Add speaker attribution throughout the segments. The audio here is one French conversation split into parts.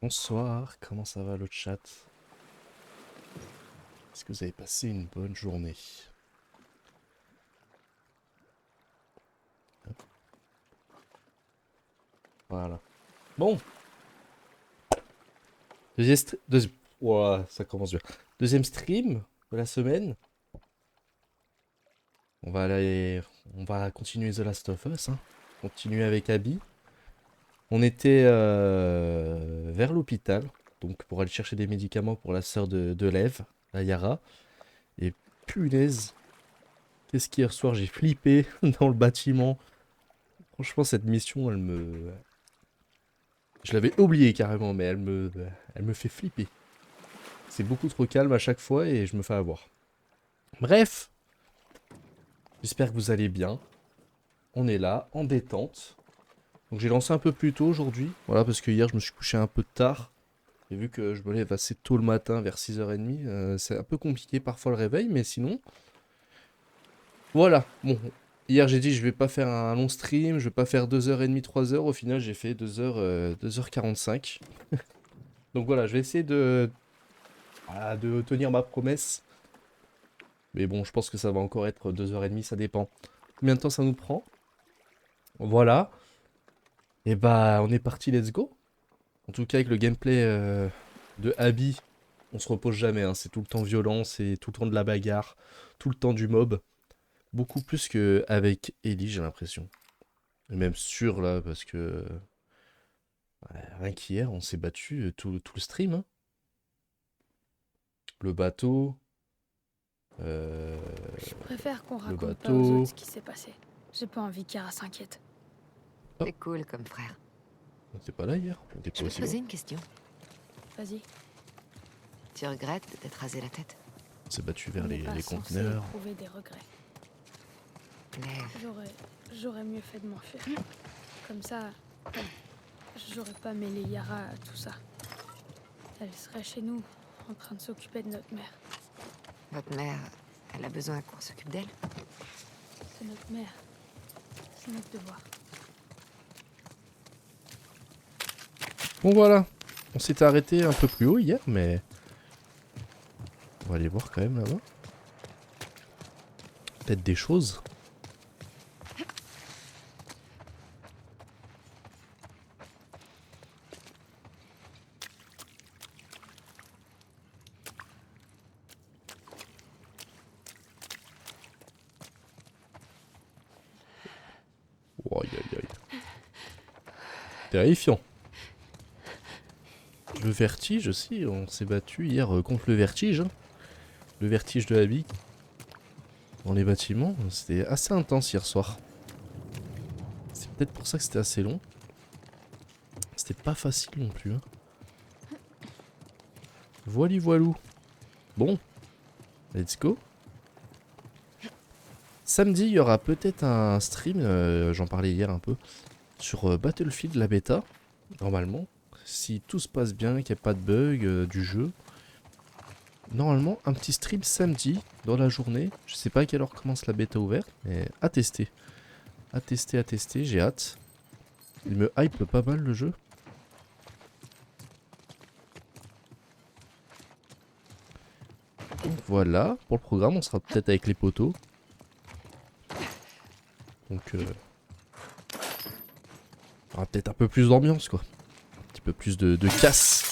Speaker 1: Bonsoir, comment ça va le chat? Est-ce que vous avez passé une bonne journée? Voilà. Bon, Ouah, ça commence bien. Deuxième stream de la semaine. On va aller... On va continuer The Last of Us, hein. Continuer avec Abby. On était vers l'hôpital, donc pour aller chercher des médicaments pour la sœur de Lev, la Yara. Et punaise, qu'est-ce qu'hier soir j'ai flippé dans le bâtiment. Franchement, cette mission, elle me... Je l'avais oublié carrément, mais elle me fait flipper. C'est beaucoup trop calme à chaque fois et je me fais avoir. Bref, j'espère que vous allez bien. On est là, en détente. Donc j'ai lancé un peu plus tôt aujourd'hui. Voilà, parce que hier je me suis couché un peu tard. Et vu que je me lève assez tôt le matin, vers 6h30, c'est un peu compliqué parfois le réveil, mais sinon... Voilà, bon. Hier j'ai dit je vais pas faire un long stream, je vais pas faire 2h30, 3h. Au final j'ai fait 2h45. Donc voilà, je vais essayer voilà, de tenir ma promesse. Mais bon, je pense que ça va encore être 2h30, ça dépend. Combien de temps ça nous prend? Voilà. Et bah, on est parti, let's go. En tout cas, avec le gameplay de Abby, on se repose jamais, hein. C'est tout le temps violent, c'est tout le temps de la bagarre, tout le temps du mob. Beaucoup plus qu'avec Ellie, j'ai l'impression. Et même sûr, là, parce que ouais, rien qu'hier, on s'est battu tout le stream, hein. Le bateau, euh,
Speaker 2: Je préfère qu'on
Speaker 1: le
Speaker 2: raconte pas aux autres
Speaker 1: bateau.
Speaker 2: ce qui s'est passé. J'ai pas envie qu'Yara s'inquiète.
Speaker 1: Oh,
Speaker 3: C'est cool comme frère.
Speaker 1: on était pas là hier, on était
Speaker 3: Je
Speaker 1: pas
Speaker 3: peux te
Speaker 1: aussi loin.
Speaker 3: poser une question.
Speaker 2: Vas-y,
Speaker 3: Tu regrettes de t'être rasé la tête?
Speaker 1: On s'est battu
Speaker 2: on
Speaker 1: vers
Speaker 2: n'est pas
Speaker 1: les
Speaker 2: censé
Speaker 1: conteneurs.
Speaker 2: éprouver des regrets.
Speaker 3: Lève.
Speaker 2: J'aurais mieux fait de m'enfuir. Comme ça, j'aurais pas mêlé Yara à tout ça. Elle serait chez nous, en train de s'occuper de notre mère.
Speaker 3: Votre mère, elle a besoin qu'on s'occupe d'elle?
Speaker 2: C'est notre mère. C'est notre devoir.
Speaker 1: Bon voilà, on s'était arrêté un peu plus haut hier, mais on va aller voir quand même là-bas. Peut-être des choses. Oh, aïe aïe aïe. Terrifiant. Le vertige aussi, on s'est battu hier contre le vertige, hein. Le vertige de Abby. Dans les bâtiments, c'était assez intense hier soir. C'est peut-être pour ça que c'était assez long. C'était pas facile non plus, hein. Voili voilou. Bon, let's go. Samedi, il y aura peut-être un stream, j'en parlais hier un peu, sur Battlefield, la bêta, normalement. Si tout se passe bien, qu'il n'y a pas de bug du jeu. Normalement, un petit stream samedi, dans la journée. Je sais pas à quelle heure commence la bêta ouverte, mais à tester. À tester, j'ai hâte. Il me hype pas mal le jeu. Donc voilà, pour le programme, on sera peut-être avec les poteaux. Donc, il y aura peut-être un peu plus d'ambiance, quoi. Un petit peu plus de casse.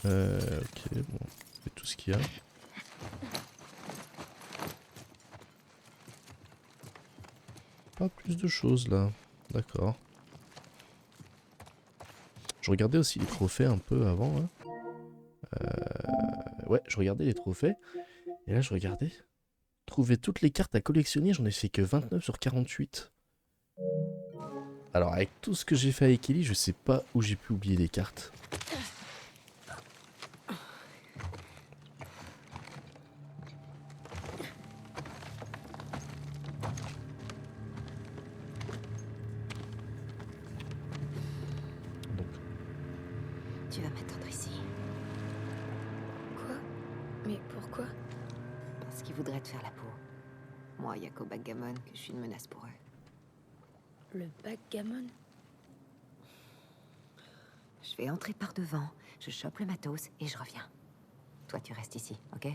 Speaker 1: Ok, bon, c'est tout ce qu'il y a. Pas plus de choses là. D'accord. Je regardais aussi les trophées un peu avant, hein. Ouais, je regardais les trophées. Et là, je regardais. Trouver toutes les cartes à collectionner, j'en ai fait que 29 sur 48. Alors, avec tout ce que j'ai fait avec Ellie, je sais pas où j'ai pu oublier les cartes. Donc,
Speaker 3: Tu vas m'attendre ici.
Speaker 2: Quoi? Mais pourquoi?
Speaker 3: Parce qu'ils voudraient te faire la peau. Moi, y a qu'au backgammon que je suis une menace pour eux.
Speaker 2: Le backgammon?
Speaker 3: Je vais entrer par devant, je chope le matos et je reviens. Toi, tu restes ici, ok?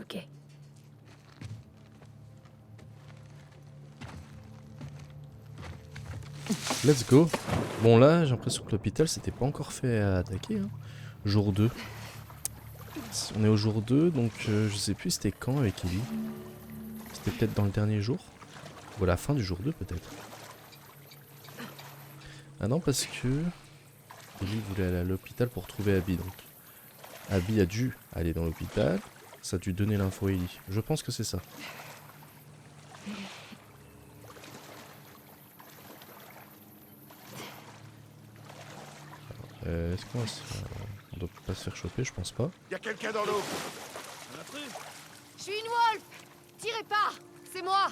Speaker 2: Ok.
Speaker 1: Let's go. Bon là, j'ai l'impression que l'hôpital s'était pas encore fait attaquer. Hein. Jour 2. On est au jour 2, donc je sais plus c'était quand avec Ellie. C'était peut-être dans le dernier jour. Ou à la fin du jour 2 peut-être. Ah non, parce que Ellie voulait aller à l'hôpital pour trouver Abby, donc. Abby a dû aller dans l'hôpital. Ça a dû donner l'info à Ellie. Je pense que c'est ça. Est-ce qu'on va on doit pas se faire choper, je pense pas.
Speaker 4: Y a quelqu'un dans l'eau.
Speaker 3: Je suis une wolf! Tirez pas! C'est moi!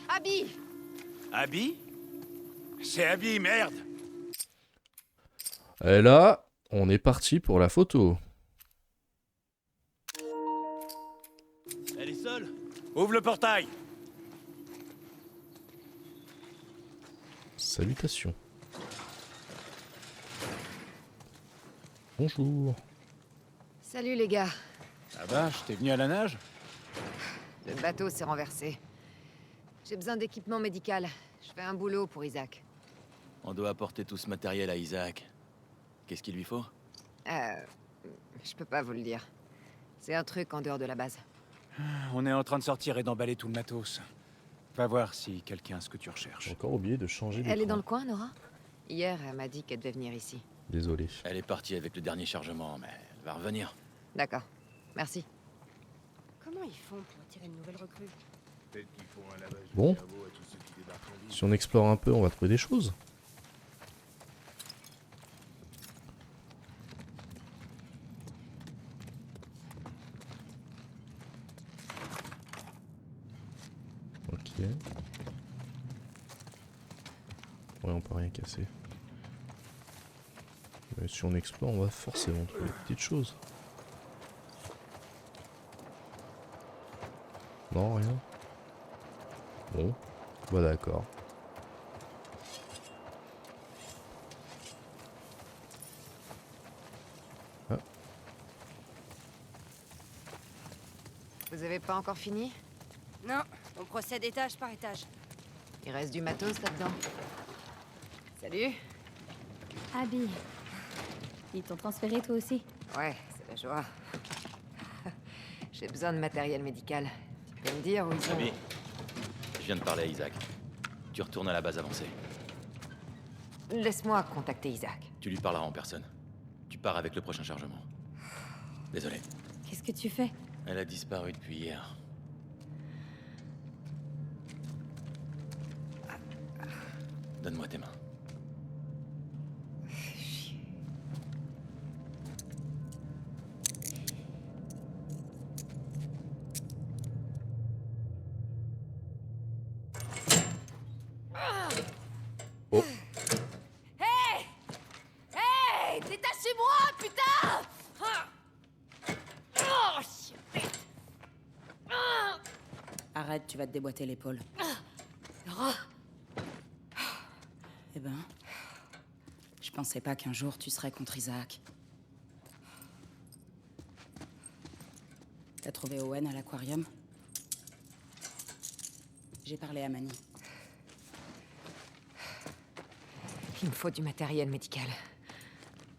Speaker 3: Abby!
Speaker 4: Abby? C'est Abby, merde.
Speaker 1: Et là, on est parti pour la photo.
Speaker 4: Elle est seule. Ouvre le portail.
Speaker 1: Salutations. Bonjour.
Speaker 3: Salut les gars.
Speaker 4: Ça va, je t'ai venu à la nage?
Speaker 3: Le bateau s'est renversé. J'ai besoin d'équipement médical. Je fais un boulot pour Isaac.
Speaker 5: On doit apporter tout ce matériel à Isaac. Qu'est-ce qu'il lui faut?
Speaker 3: Je peux pas vous le dire. C'est un truc en dehors de la base.
Speaker 4: On est en train de sortir et d'emballer tout le matos. Va voir si quelqu'un a ce que tu recherches.
Speaker 1: J'ai encore oublié de changer d'écran.
Speaker 3: Elle est dans le coin, Nora? Hier, elle m'a dit qu'elle devait venir ici.
Speaker 1: Désolé.
Speaker 5: Elle est partie avec le dernier chargement, mais elle va revenir.
Speaker 3: D'accord. Merci. Comment ils font pour attirer une nouvelle recrue?
Speaker 1: Bon. Si on explore un peu, on va trouver des choses. Ok. Ouais, on peut rien casser. Mais si on explore, on va forcément trouver des petites choses. Non, rien. Bon, bah d'accord. Ah,
Speaker 3: Vous avez pas encore fini?
Speaker 6: Non, on procède étage par étage.
Speaker 3: Il reste du matos là-dedans. Salut.
Speaker 7: Abby, ils t'ont transféré toi aussi?
Speaker 3: Ouais, c'est la joie. J'ai besoin de matériel médical. Tu peux me dire où ils sont?
Speaker 5: Abby, je viens de parler à Isaac. Tu retournes à la base avancée.
Speaker 3: Laisse-moi contacter Isaac.
Speaker 5: Tu lui parleras en personne. Tu pars avec le prochain chargement. Désolé.
Speaker 7: Qu'est-ce que tu fais?
Speaker 5: Elle a disparu depuis hier. Donne-moi tes mains.
Speaker 1: oh,
Speaker 6: Hey, détachez-moi, putain! Oh, shit.
Speaker 8: Arrête, tu vas te déboîter l'épaule.
Speaker 6: Nora,
Speaker 8: Eh ben, je pensais pas qu'un jour tu serais contre Isaac. T'as trouvé Owen à l'aquarium? J'ai parlé à Manny.
Speaker 3: Il me faut du matériel médical.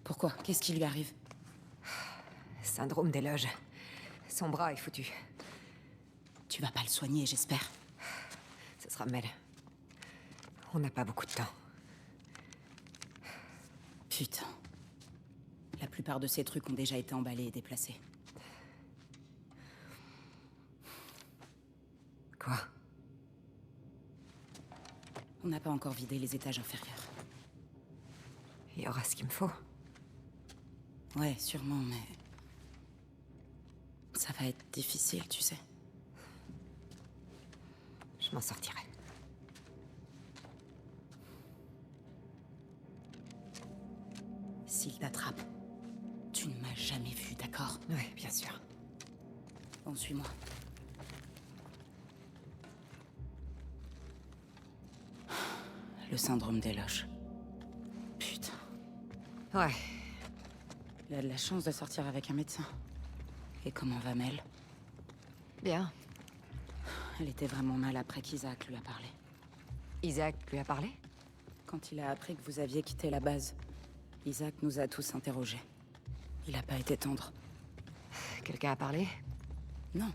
Speaker 8: Pourquoi? Qu'est-ce qui lui arrive?
Speaker 3: Syndrome des loges. Son bras est foutu.
Speaker 8: Tu vas pas le soigner, j'espère.
Speaker 3: Ce sera Mel. On n'a pas beaucoup de temps.
Speaker 8: Putain. La plupart de ces trucs ont déjà été emballés et déplacés.
Speaker 3: Quoi?
Speaker 8: On n'a pas encore vidé les étages inférieurs.
Speaker 3: Il y aura ce qu'il me faut.
Speaker 8: Ouais, sûrement, mais... ça va être difficile, tu sais.
Speaker 3: Je m'en sortirai.
Speaker 8: S'il t'attrape, tu ne m'as jamais vu, d'accord?
Speaker 3: Ouais, bien sûr.
Speaker 8: Bon, suis-moi. Le syndrome des loches. Putain.
Speaker 3: Ouais,
Speaker 8: Il a de la chance de sortir avec un médecin. Et comment va Mel?
Speaker 3: bien.
Speaker 8: Elle était vraiment mal après qu'Isaac lui a parlé.
Speaker 3: Isaac lui a parlé?
Speaker 8: Quand il a appris que vous aviez quitté la base, Isaac nous a tous interrogés. Il a pas été tendre.
Speaker 3: Quelqu'un a parlé?
Speaker 8: Non.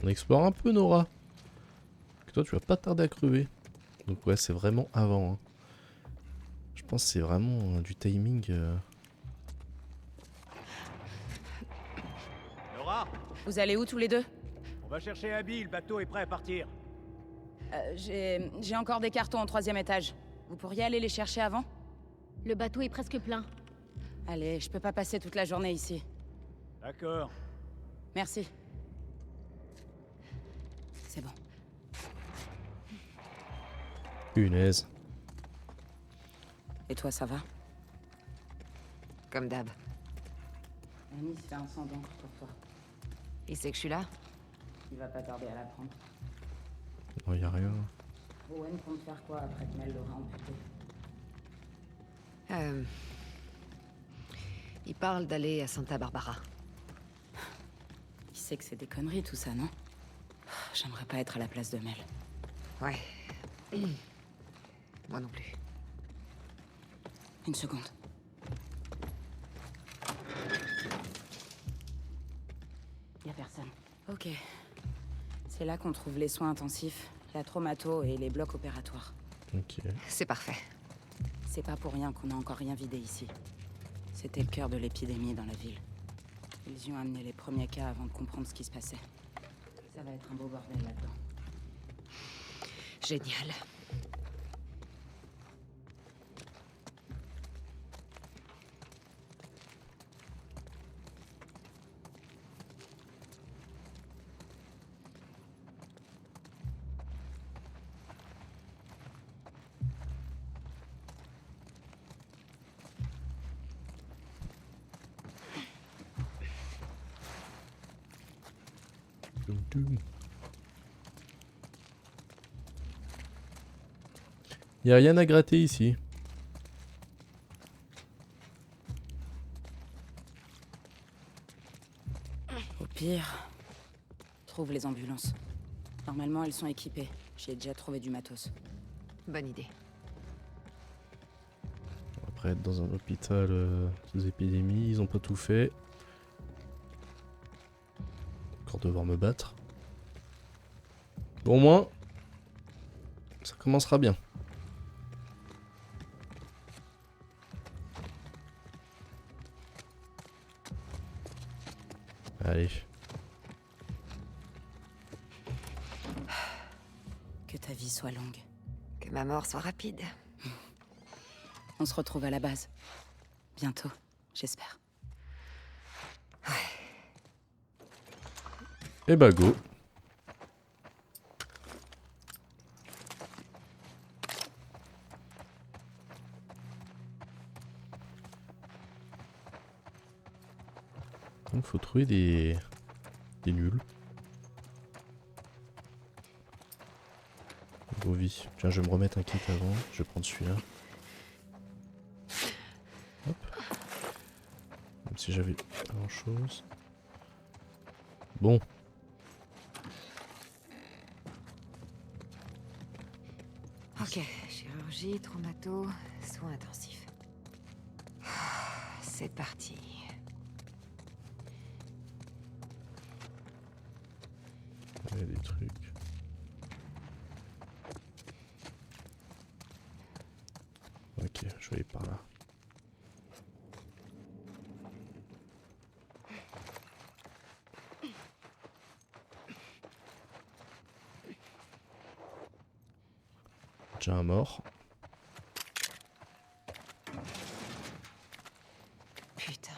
Speaker 1: On explore un peu, Nora. Que toi, tu vas pas tarder à crever. Donc ouais, c'est vraiment avant. Hein. Je pense que c'est vraiment du timing.
Speaker 4: Nora,
Speaker 8: Vous allez où tous les deux?
Speaker 4: on va chercher Abby, le bateau est prêt à partir.
Speaker 8: J'ai encore des cartons au 3e étage. Vous pourriez aller les chercher avant?
Speaker 7: Le bateau est presque plein.
Speaker 8: Allez, je peux pas passer toute la journée ici.
Speaker 4: D'accord.
Speaker 8: Merci. C'est bon.
Speaker 1: Punaise.
Speaker 8: Et toi, ça va?
Speaker 3: Comme d'hab.
Speaker 8: Annie se fait un sang d'encre pour toi.
Speaker 3: Il sait que je suis là?
Speaker 8: Il va pas tarder à l'apprendre.
Speaker 1: Non, y a rien.
Speaker 8: Owen compte faire quoi après que Mel l'aura amputé?
Speaker 3: Il parle d'aller à Santa Barbara.
Speaker 8: Il sait que c'est des conneries tout ça, non? J'aimerais pas être à la place de Mel.
Speaker 3: Ouais. Moi non plus.
Speaker 8: Une seconde. Y a personne. Ok. C'est là qu'on trouve les soins intensifs, la traumato et les blocs opératoires.
Speaker 1: Ok.
Speaker 3: C'est parfait.
Speaker 8: C'est pas pour rien qu'on a encore rien vidé ici. C'était le cœur de l'épidémie dans la ville. Ils y ont amené les premiers cas avant de comprendre ce qui se passait. Ça va être un beau bordel là-dedans.
Speaker 3: Génial.
Speaker 1: Toum, toum. Y a rien à gratter ici.
Speaker 8: Au pire, trouve les ambulances. Normalement, elles sont équipées. J'ai déjà trouvé du matos.
Speaker 3: Bonne idée.
Speaker 1: Après être dans un hôpital sous épidémie, ils ont pas tout fait. Encore devoir me battre. Bon, au moins, ça commencera bien. Allez.
Speaker 8: Que ta vie soit longue.
Speaker 3: Que ma mort soit rapide.
Speaker 8: On se retrouve à la base. Bientôt, j'espère.
Speaker 1: Et bah go. Donc faut trouver des nuls. Bovie. Tiens, je vais me remettre un kit avant. Je vais prendre celui-là. Hop. Même si j'avais pas grand chose. Bon.
Speaker 3: Ok, chirurgie, traumato, soins intensifs. C'est parti.
Speaker 1: Il y a des trucs. Ok, je vais aller par là. Déjà un mort.
Speaker 3: Putain.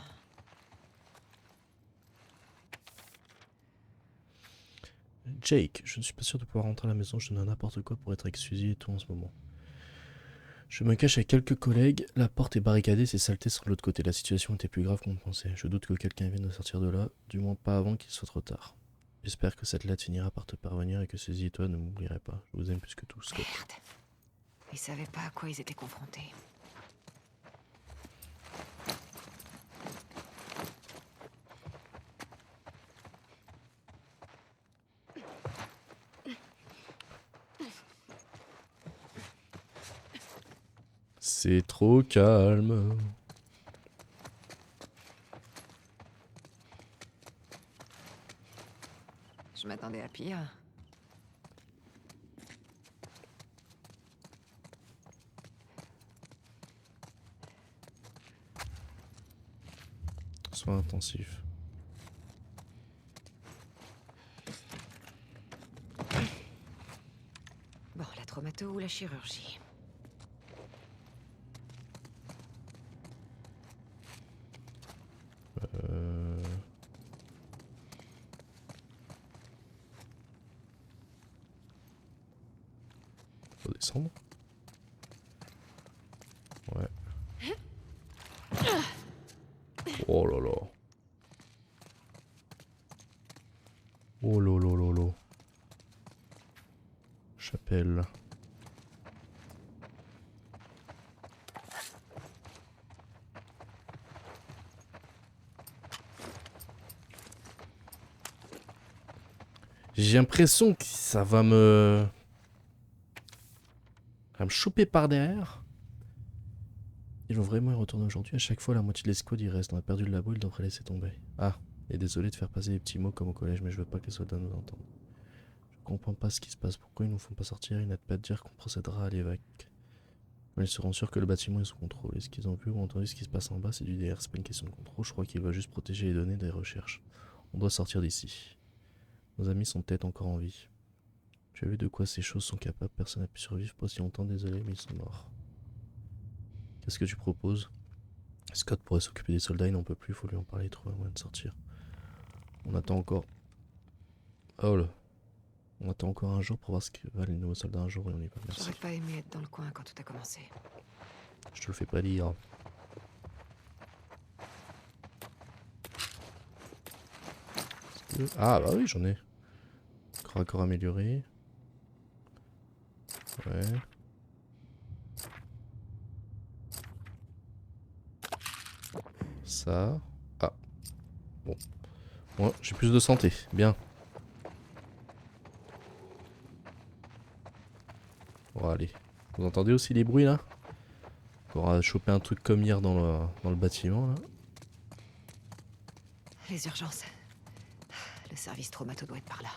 Speaker 1: Jake, je ne suis pas sûr de pouvoir rentrer à la maison, je donne n'importe quoi pour être excusé et tout en ce moment. Je me cache avec quelques collègues, la porte est barricadée, c'est saleté sur l'autre côté. La situation était plus grave qu'on pensait. Je doute que quelqu'un vienne de sortir de là, du moins pas avant qu'il soit trop tard. J'espère que cette lettre finira par te parvenir et que Suzy et toi ne m'oublierez pas. Je vous aime plus que tout, Scott.
Speaker 3: Merde. Ils savaient pas à quoi ils étaient confrontés.
Speaker 1: C'est trop calme.
Speaker 3: Je m'attendais à pire.
Speaker 1: Soins intensifs.
Speaker 3: Bon, la traumato ou la chirurgie?
Speaker 1: Faut descendre. Ouais. Oh là là. Oh là là là là. Chapelle. J'ai l'impression que ça va me choper par derrière. Ils vont vraiment y retourner aujourd'hui. À chaque fois, la moitié de l'escouade y reste. On a perdu le labo, ils devraient laisser tomber. Ah, et désolé de faire passer des petits mots comme au collège, mais je veux pas que les soldats nous entendent. Je comprends pas ce qui se passe. Pourquoi ils nous font pas sortir? Ils n'arrêtent pas de dire qu'on procédera à l'évac. Mais ils seront sûrs que le bâtiment est sous contrôle. Est-ce qu'ils ont vu ou entendu ce qui se passe en bas? C'est du DR, c'est pas une question de contrôle. Je crois qu'il va juste protéger les données des recherches. On doit sortir d'ici. Nos amis sont peut-être encore en vie. Tu as vu de quoi ces choses sont capables? Personne n'a pu survivre pas si longtemps, désolé, mais ils sont morts. Qu'est-ce que tu proposes? Scott pourrait s'occuper des soldats, il n'en peut plus, il faut lui en parler, trouver un moyen de sortir. On attend encore... Oh là. On attend encore un jour pour voir ce que valent les nouveaux soldats un jour et on y va, merci.
Speaker 3: J'aurais pas aimé être dans le coin quand tout a commencé.
Speaker 1: Je te le fais pas dire. Ah bah oui, j'en ai. Corps à corps amélioré. Ouais. Ça. Ah. Bon. Moi, j'ai plus de santé. Bien. Bon, allez. Vous entendez aussi les bruits là? On aura chopé un truc comme hier dans le bâtiment là.
Speaker 3: Les urgences. Le service traumato doit être par là.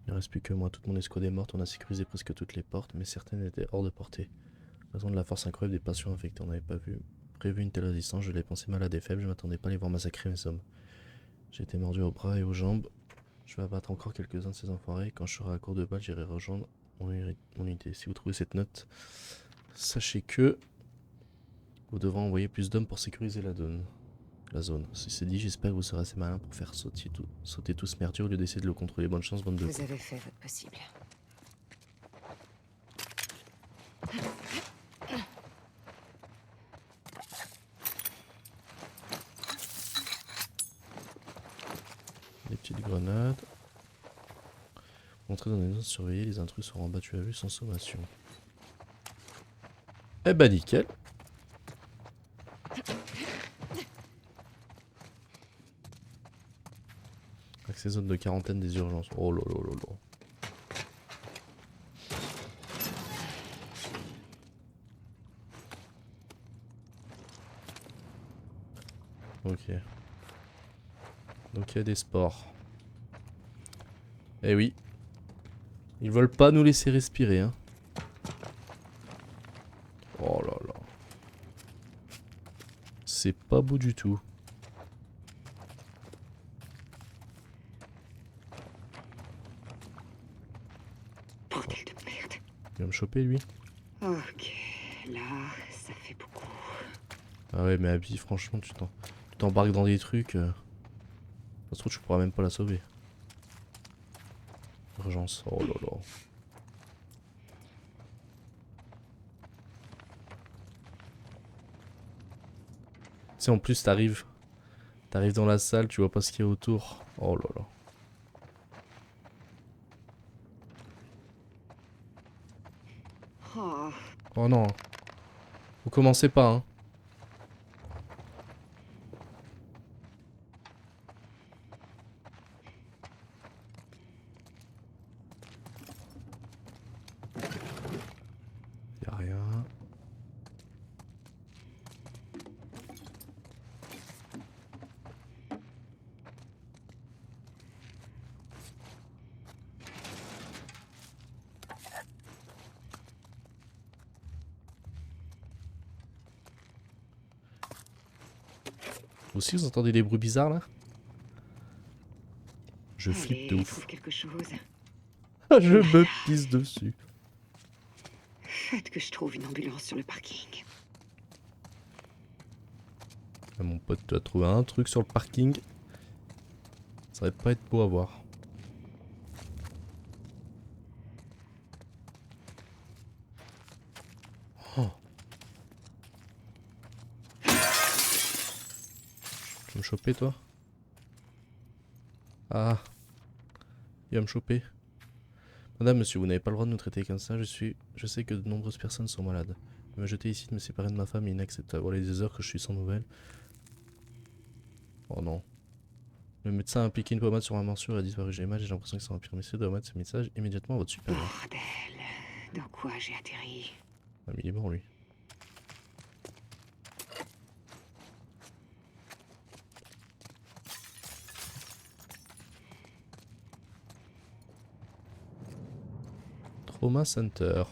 Speaker 1: Il ne reste plus que moi, toute mon escouade est morte, on a sécurisé presque toutes les portes, mais certaines étaient hors de portée. Raison de la force incroyable des patients infectés, on n'avait pas prévu une telle résistance, je l'ai pensé malade et faible, je m'attendais pas à les voir massacrer mes hommes. J'ai été mordu aux bras et aux jambes, je vais abattre encore quelques-uns de ces enfoirés, quand je serai à court de balles, j'irai rejoindre mon unité. Si vous trouvez cette note, sachez que vous devrez envoyer plus d'hommes pour sécuriser la zone. Si c'est dit, j'espère que vous serez assez malin pour faire sauter tout ce merdier au lieu d'essayer de le contrôler. Bonne chance, bande de
Speaker 3: Vous avez fait votre possible.
Speaker 1: des petites grenades. Entrez dans les zones surveillées, les intrus seront battus à vue sans sommation. Eh bah nickel. Accès zone de quarantaine des urgences. Oh là là là là. Ok. Donc il y a des sports. Eh oui. Ils veulent pas nous laisser respirer, hein. Oh là là. C'est pas beau du tout.
Speaker 3: Bordel de merde.
Speaker 1: Il va me choper lui.
Speaker 3: Ok, là, ça fait beaucoup.
Speaker 1: Ah ouais, mais Abby, franchement, tu t'embarques dans des trucs. Ça se trouve, tu pourras même pas la sauver. Urgence. Oh là là. sais, en plus, t'arrives dans la salle, tu vois pas ce qu'il y a autour. Oh là là.
Speaker 3: Oh,
Speaker 1: Oh non. Vous commencez pas, hein. Y'a rien. Vous aussi, vous entendez des bruits bizarres là? Je flippe de
Speaker 3: allez,
Speaker 1: ouf.
Speaker 3: trouve quelque chose.
Speaker 1: Je me pisse dessus.
Speaker 3: Faites que je trouve une ambulance sur le parking.
Speaker 1: Ah, mon pote, tu as trouvé un truc sur le parking. Ça va pas être beau à voir. Oh. Tu veux me choper toi? Ah. Il va me choper. Madame, monsieur, vous n'avez pas le droit de nous traiter comme ça. Je sais que de nombreuses personnes sont malades. Me jeter ici, de me séparer de ma femme est inacceptable. Voilà des heures que je suis sans nouvelles. Oh non. Le médecin a appliqué une pommade sur ma morsure et a disparu. J'ai mal, j'ai l'impression que c'est un empire. Messieurs, doit remettre ce message immédiatement à votre supérieur.
Speaker 3: Bordel, dans quoi j'ai atterri?
Speaker 1: Ah, mais il est mort lui. Trauma Center.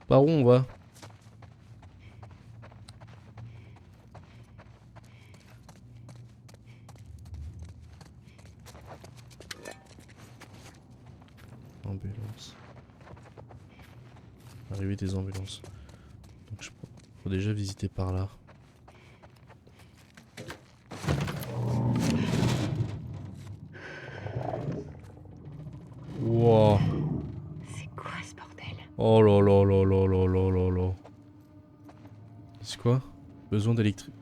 Speaker 1: Par où on va? Ambulance. Arrivée des ambulances. Donc faut déjà visiter par là. Wow.
Speaker 3: C'est quoi ce bordel?
Speaker 1: Oh là là là là là là là là. C'est quoi? Besoin d'électricité.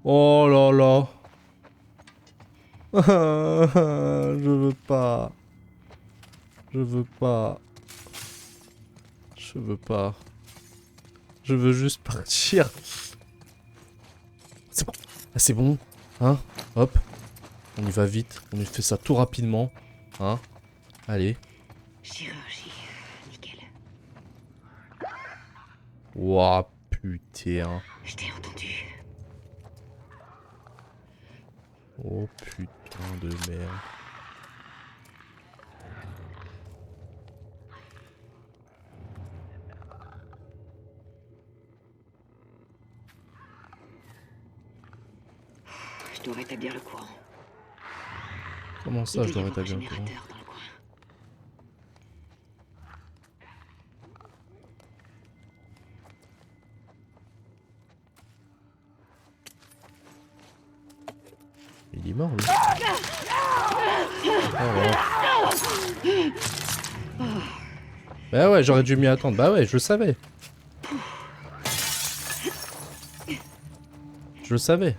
Speaker 1: Oh là là. Je veux pas. Je veux pas. Je veux pas. Je veux juste partir. C'est bon. Ah, c'est bon. Hein? Hop. On y va vite. On y fait ça tout rapidement. Hein? Allez.
Speaker 3: Chirurgie, nickel.
Speaker 1: Ouah, putain.
Speaker 3: Je t'ai entendu.
Speaker 1: Oh putain de merde.
Speaker 3: Je dois rétablir le courant.
Speaker 1: Comment ça, je dois rétablir le
Speaker 3: un
Speaker 1: courant?
Speaker 3: générateur dans le coin.
Speaker 1: Il est mort lui. Oh. Bah ouais, j'aurais dû m'y attendre. Bah ouais, je le savais. Je le savais.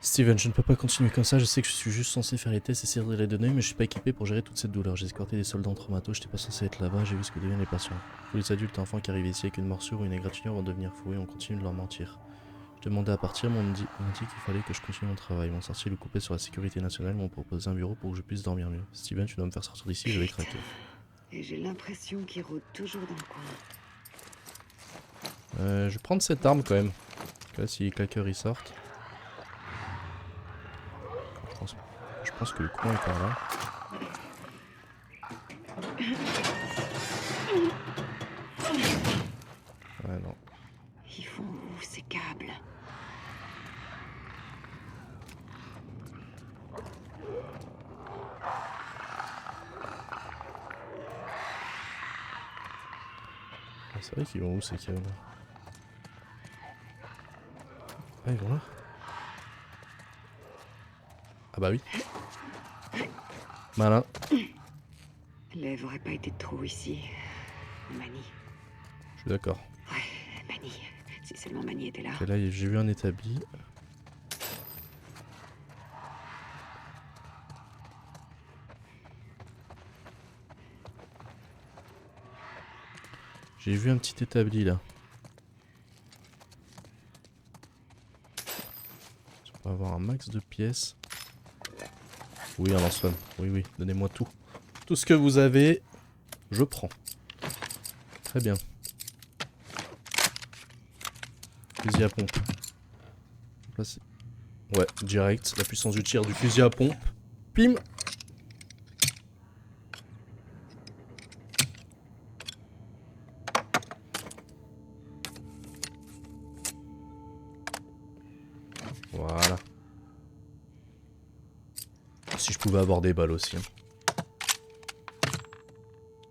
Speaker 1: Steven, je ne peux pas continuer comme ça, je sais que je suis juste censé faire les tests et serrer les données, mais je suis pas équipé pour gérer toute cette douleur. J'ai escorté des soldats en traumato, j'étais pas censé être là-bas, j'ai vu ce que deviennent les patients. Tous les adultes et enfants qui arrivent ici avec une morsure ou une égratignure vont devenir fous et on continue de leur mentir. Je demandais à partir, mais on me dit qu'il fallait que je continue mon travail. Ils m'ont sorti le coupé sur la sécurité nationale, m'ont proposé un bureau pour que je puisse dormir mieux. Steven, tu dois me faire sortir d'ici, je vais craquer.
Speaker 3: Et j'ai l'impression qu'il rôde toujours dans le coin.
Speaker 1: Je vais prendre cette arme quand même. Là, si les claqueurs ils sortent. Je pense que le coin est par là. Ouais, non.
Speaker 3: Ils font où ces câbles?
Speaker 1: C'est vrai qu'ils vont où ces câbles? Ah, ils vont là. Ah bah oui. Malin.
Speaker 9: L'Ève aurait pas été de trop ici. Mani.
Speaker 1: Je suis d'accord.
Speaker 9: Ouais, Mani. Si seulement Mani était là.
Speaker 1: Ok, là j'ai vu un établi. J'ai vu un petit établi là. On va avoir un max de pièces. Oui, un lance-flamme. Oui, oui, donnez-moi tout. Tout ce que vous avez, je prends. Très bien. Fusil à pompe. Là, c'est... Ouais, direct. La puissance du tir du fusil à pompe. Pim! Voilà. Si je pouvais avoir des balles aussi. Hein.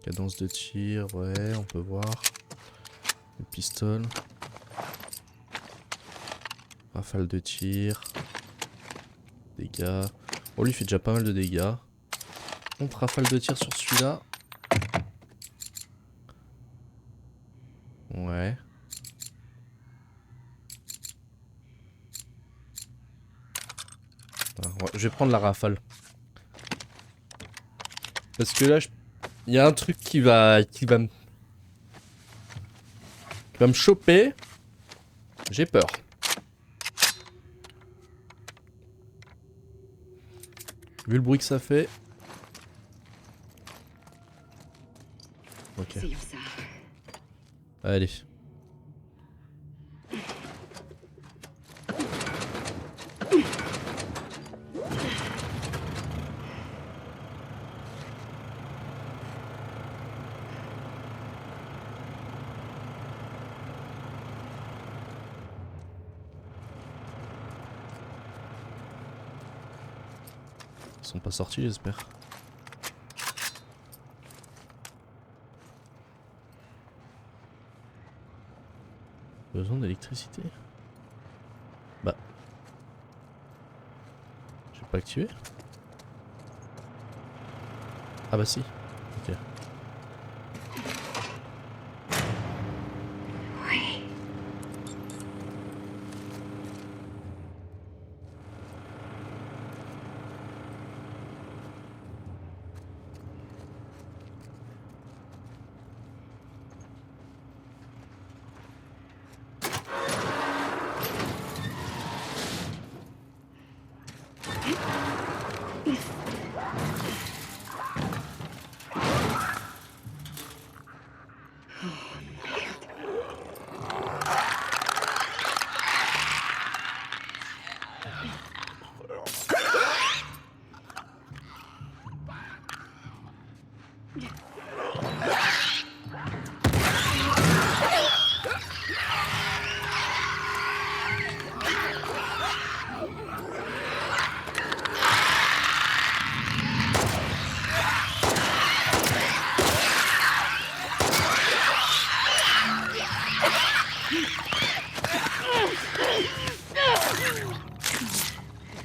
Speaker 1: Cadence de tir, ouais, on peut voir. Le pistolet. Rafale de tir. Dégâts. Oh, lui il fait déjà pas mal de dégâts. Contre rafale de tir sur celui-là. Ouais. Ah, ouais, je vais prendre la rafale. Parce que là, il y a un truc qui va me choper. J'ai peur. Vu le bruit que ça fait. Ok.
Speaker 9: Essayons ça.
Speaker 1: Allez. Ils sont pas sortis, j'espère. Besoin d'électricité. Bah. J'ai pas activé. Ah bah si. Ok.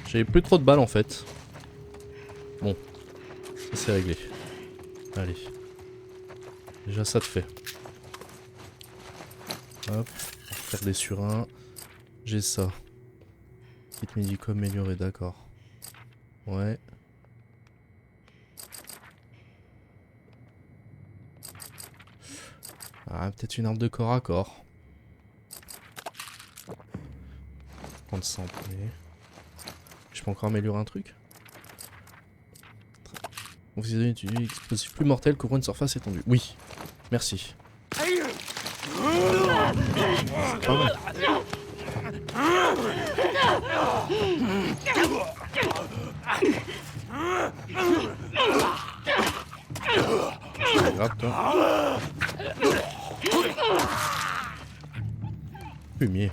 Speaker 1: J'avais plus trop de balles en fait. Bon, ça c'est réglé. Allez. Déjà ça te fait. Hop, faire des surins. J'ai ça. Kit médicaux amélioré, d'accord. Ouais. Ah, peut-être une arme de corps à corps. Prendre ça en premier. Je peux encore améliorer un truc. Vous avez utilisé explosif plus mortel couvrant une surface étendue. Oui, merci. C'est pas vrai. Regarde toi. Fumier.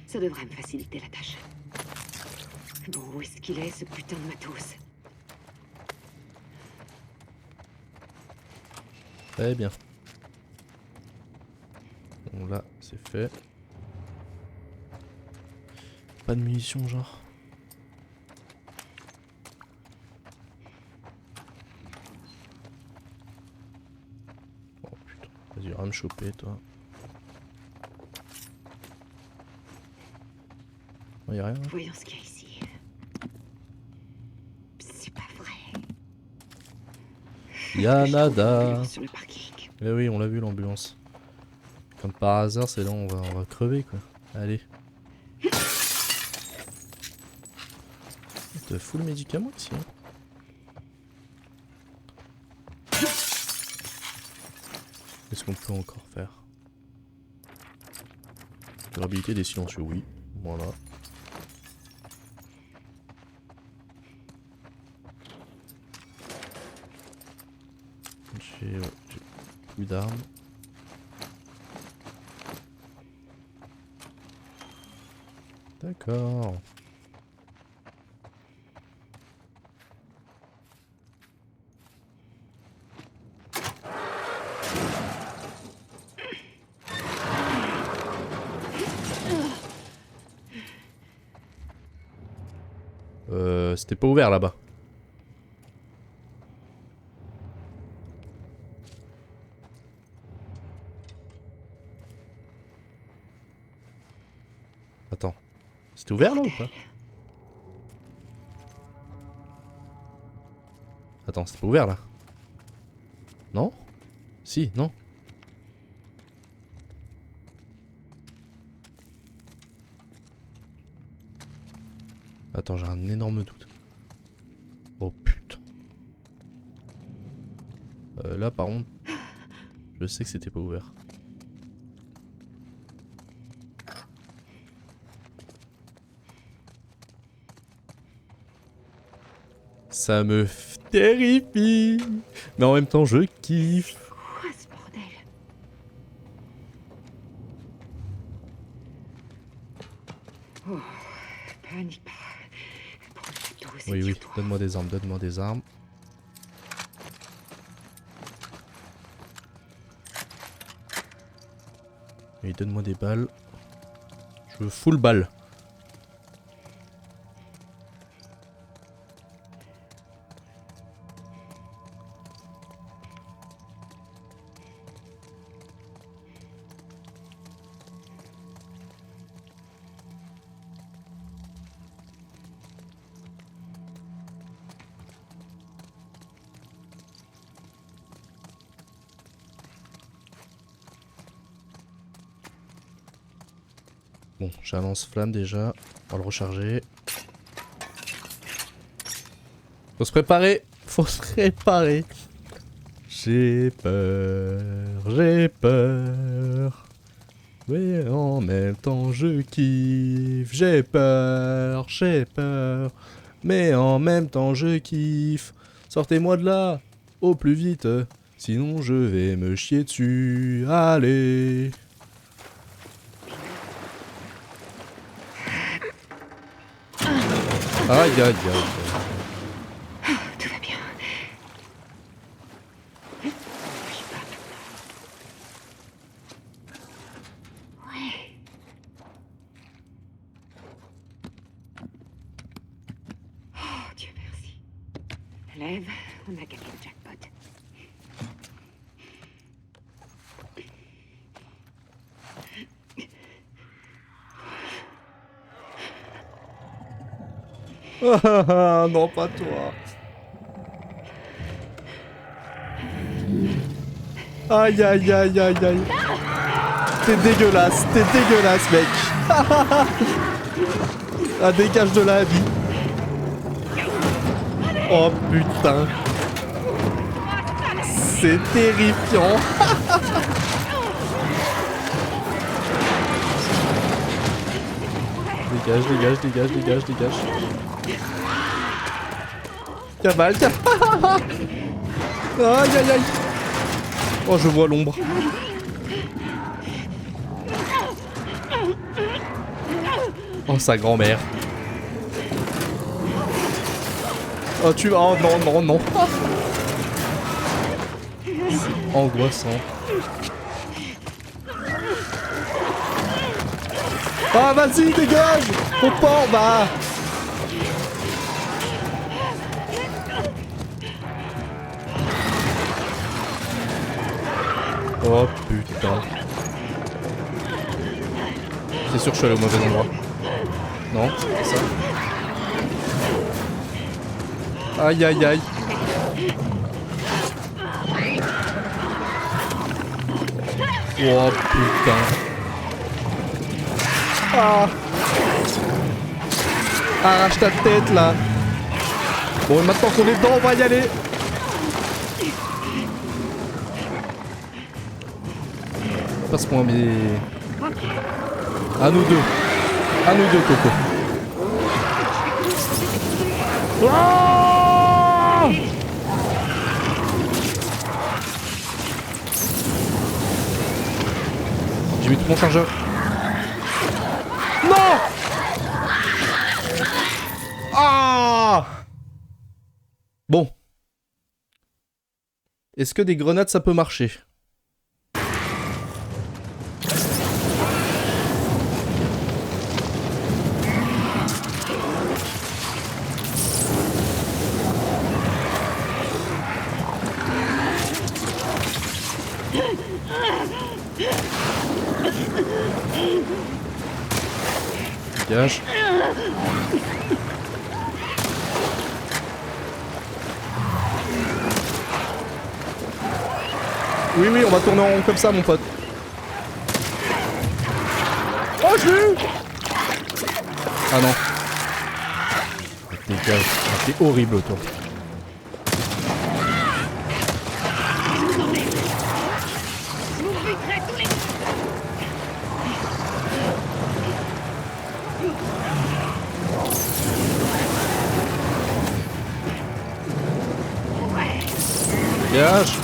Speaker 9: Ça devrait me faciliter la tâche. Bon, où est-ce qu'il est, ce putain de matos?
Speaker 1: Très bien. Bon là, c'est fait. Pas de munitions genre. Oh putain, vas-y, va me choper toi. Oh, y'a rien là.
Speaker 9: Voyons ce qu'il y a ici. C'est pas vrai.
Speaker 1: Y'a
Speaker 9: Je trouve
Speaker 1: nada.
Speaker 9: l'ambulance sur le parking.
Speaker 1: Eh oui, on l'a vu l'ambulance. Comme par hasard, c'est là où on va crever quoi. Allez. T'as full médicaments ici. Hein. Qu'est-ce qu'on peut encore faire? Durabilité des silencieux, oui. Voilà. J'ai plus d'armes. D'accord. C'était pas ouvert là-bas. Attends. C'était ouvert là ou pas? Attends, c'était pas ouvert là? Non? Si, non? Attends, j'ai un énorme doute. Oh putain. Là par contre, je sais que c'était pas ouvert. Ça me terrifie, mais en même temps je kiffe.
Speaker 9: Quoi ce bordel? Oh, panique pas. Pour le bateau, c'est
Speaker 1: Oui, oui,
Speaker 9: surtout-
Speaker 1: donne-moi des armes, donne-moi des armes. Oui, donne-moi des balles. Je veux full balle. Bon, j'ai un lance-flamme déjà. On va le recharger. Faut se préparer. Faut se préparer. J'ai peur. J'ai peur. Mais en même temps je kiffe. J'ai peur. J'ai peur. Mais en même temps je kiffe. Sortez-moi de là. Au plus vite. Sinon je vais me chier dessus. Allez. Aïe aïe aïe.
Speaker 9: Tout va bien. Ouais. Oh, Dieu merci. Lève, on a gagné le jackpot.
Speaker 1: Non, pas toi. Aïe aïe aïe aïe aïe. T'es dégueulasse, mec. Ah, dégage de la vie. Oh putain. C'est terrifiant. Dégage, dégage, dégage, dégage, dégage. Cavale, aïe aïe aïe. Oh, je vois l'ombre. Oh, sa grand-mère. Oh, tu... Oh, non, non, non. C'est angoissant. Ah vas-y, dégage. Au port, bah. Oh putain. C'est sûr que je suis allé au mauvais endroit. Non, c'est ça. Aïe aïe aïe. Oh putain. Ah. Arrache ta tête là. Bon, et maintenant qu'on est dedans, on va y aller. Passe-moi mes... À nous deux. À nous deux, Coco. Ah! J'ai mis tout mon chargeur. Non! Ah! Bon. Est-ce que des grenades ça peut marcher? Dégage. Oui, oui, on va tourner en rond comme ça, mon pote. Oh, je l'ai eu. Ah non. Dégage. T'es horrible, toi. Dégage.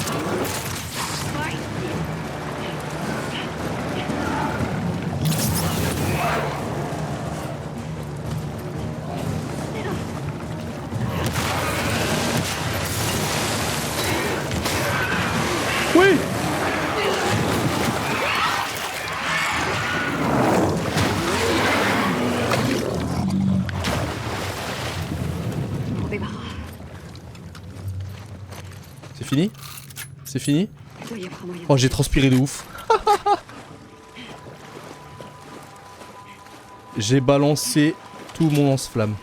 Speaker 1: Oui. C'est fini? C'est fini? Oh, j'ai transpiré de ouf. J'ai balancé tout mon lance-flamme.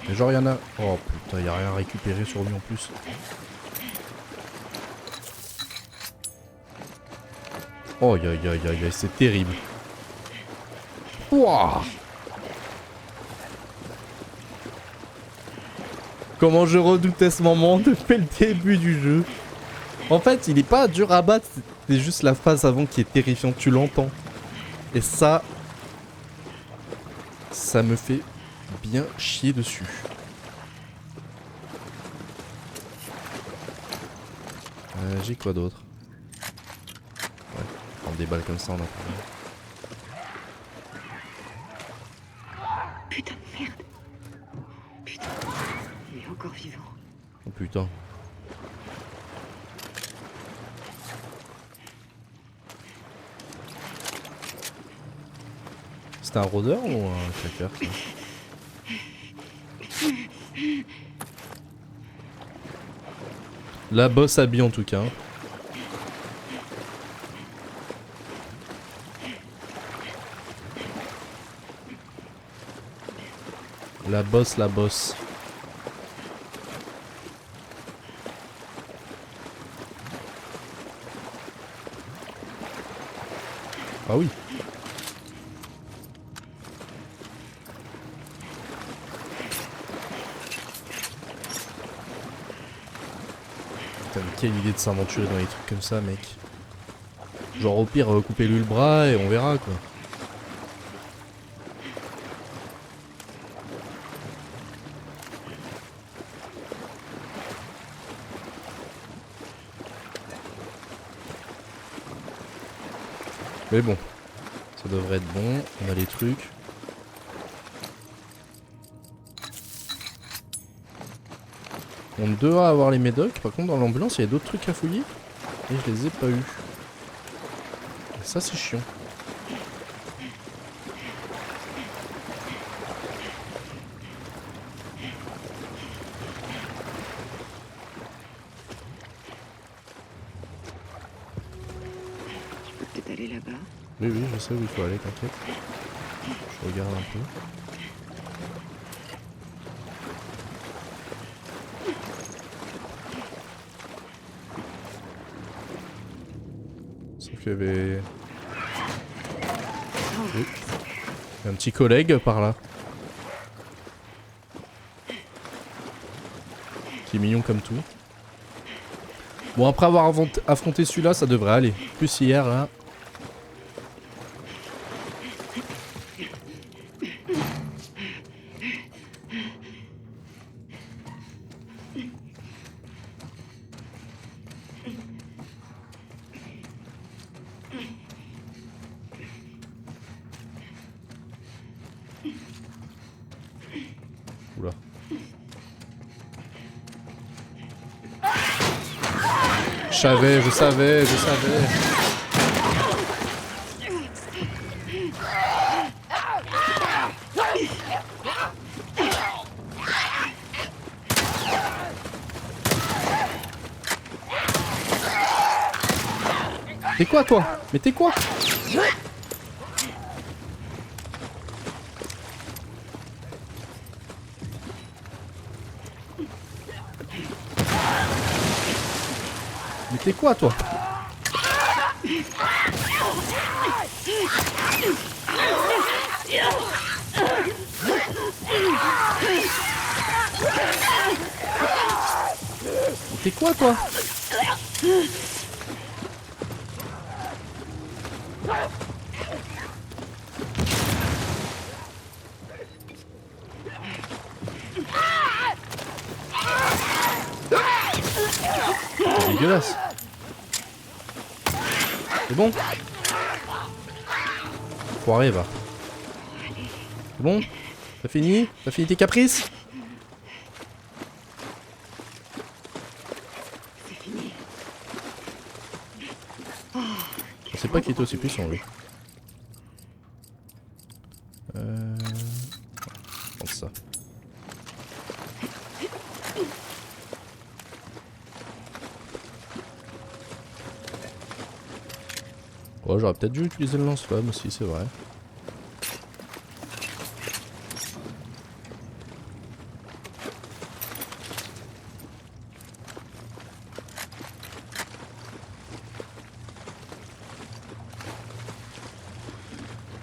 Speaker 1: Mais genre y'en a... Oh putain, y'a rien à récupérer sur lui en plus. Oh aïe aïe aïe aïe, c'est terrible. Wouah! Comment je redoutais ce moment depuis le début du jeu. En fait, il est pas dur à battre, c'est juste la phase avant qui est terrifiante, tu l'entends. Et ça... Ça me fait bien chier dessus. J'ai quoi d'autre? Ouais, prendre des balles comme ça, on a pas rien.
Speaker 9: Putain de merde. Putain. Il est encore vivant.
Speaker 1: Oh putain. C'était un rôdeur ou un tracker ça? La bosse habille en tout cas. La bosse, la bosse. Ah oui. Putain, mais quelle idée de s'aventurer dans les trucs comme ça, mec. Genre au pire, coupez-lui le bras et on verra quoi. Mais bon, ça devrait être bon, on a les trucs. On doit avoir les médocs, par contre dans l'ambulance il y a d'autres trucs à fouiller. Et je les ai pas eu. Et ça c'est chiant.
Speaker 9: Tu peux peut-être aller là-bas.
Speaker 1: Oui, oui, je sais où il faut aller, t'inquiète. Je regarde un peu. Sauf qu'il y avait... Oui. Il y a un petit collègue par là. Qui est mignon comme tout. Bon, après avoir affronté celui-là, ça devrait aller. Plus hier, là... Oula. Je savais. T'es quoi toi? Mais t'es quoi? Mais t'es quoi toi? Mais t'es quoi toi? C'est dégueulasse. C'est bon? Foiré va. C'est bon? T'as fini? T'as fini tes caprices? Je sais pas qui était aussi puissant lui. Je pense ça. Oh, j'aurais peut-être dû utiliser le lance-flamme aussi, c'est vrai.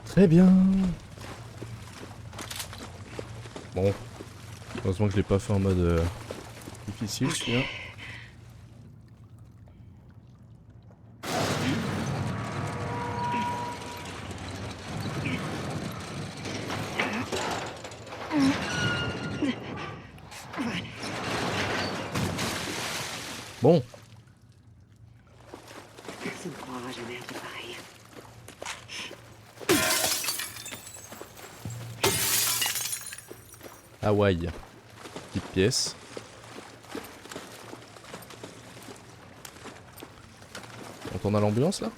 Speaker 1: Très bien. Bon. Heureusement que je l'ai pas fait en mode difficile celui-là. Bon.
Speaker 9: Personne ne croira jamais à de pareil.
Speaker 1: Hawaï. Petite pièce. On tourne à l'ambiance là?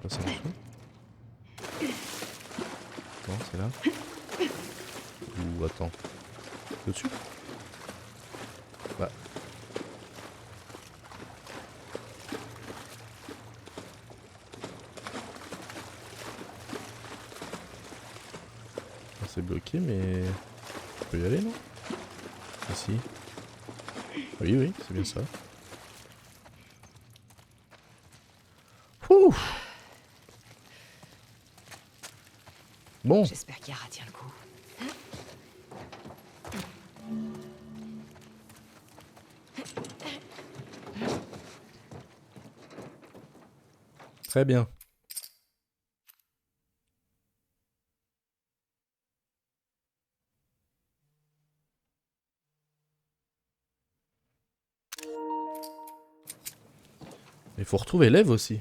Speaker 1: Ça c'est en dessous. Non, c'est là. Ou attends. C'est au-dessus? Bah. C'est bloqué, mais... On peut y aller, non? Ici. Oui, oui, c'est bien ça. Ouh. Bon.
Speaker 3: J'espère qu'Yara tient le coup.
Speaker 1: Très bien. Il faut retrouver Lev aussi.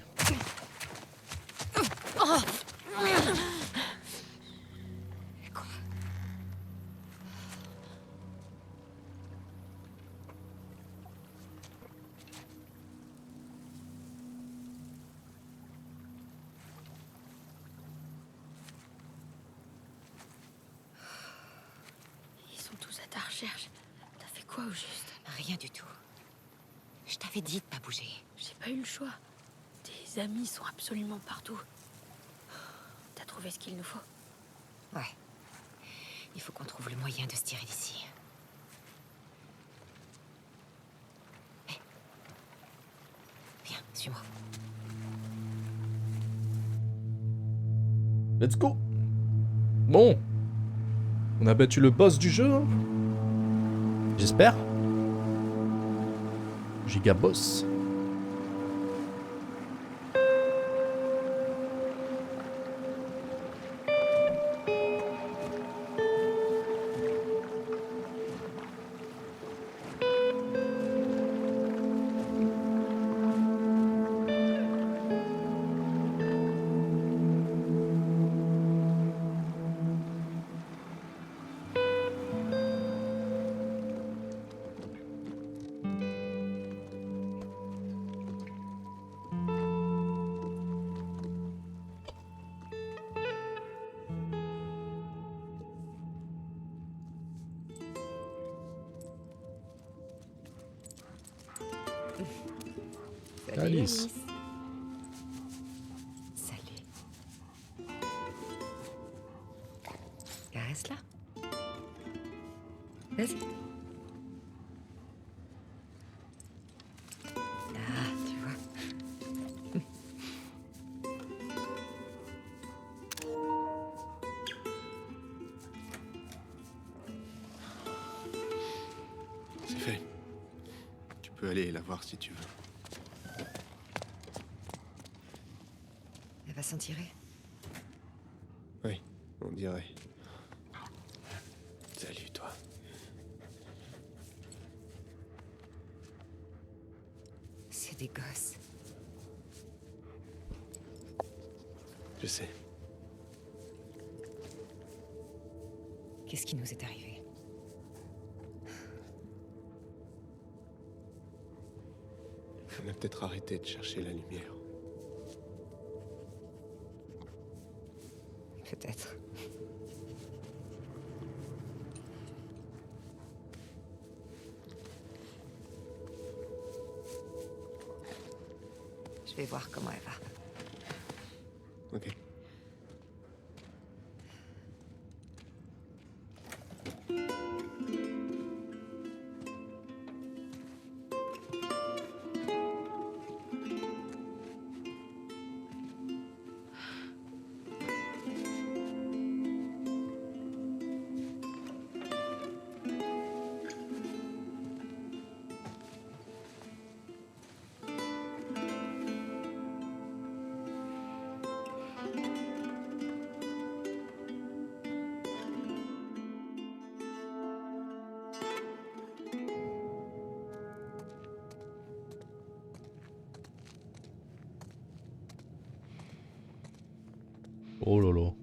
Speaker 2: Ils sont tous à ta recherche. T'as fait quoi au juste?
Speaker 3: Rien du tout. Je t'avais dit de pas bouger.
Speaker 2: J'ai pas eu le choix. Tes amis sont absolument partout. T'as trouvé ce qu'il nous faut?
Speaker 3: Ouais. Il faut qu'on trouve le moyen de se tirer d'ici. Hé. Viens, suis-moi.
Speaker 1: Let's go. Bon. On a battu le boss du jeu, hein. J'espère. Giga boss.
Speaker 3: Salut,
Speaker 1: Alice.
Speaker 3: Salut. Caresse-la. Vas-y. Ah, tu vois.
Speaker 10: C'est fait. Tu peux aller la voir si tu veux.
Speaker 3: Elle va s'en tirer.
Speaker 10: Oui, on dirait. Salut, toi.
Speaker 3: C'est des gosses.
Speaker 10: Je sais.
Speaker 3: Qu'est-ce qui nous est arrivé?
Speaker 10: On a peut-être arrêté de chercher la lumière.
Speaker 3: Peut-être. Je vais voir comment elle va.
Speaker 10: Ok.
Speaker 1: Oh lolo.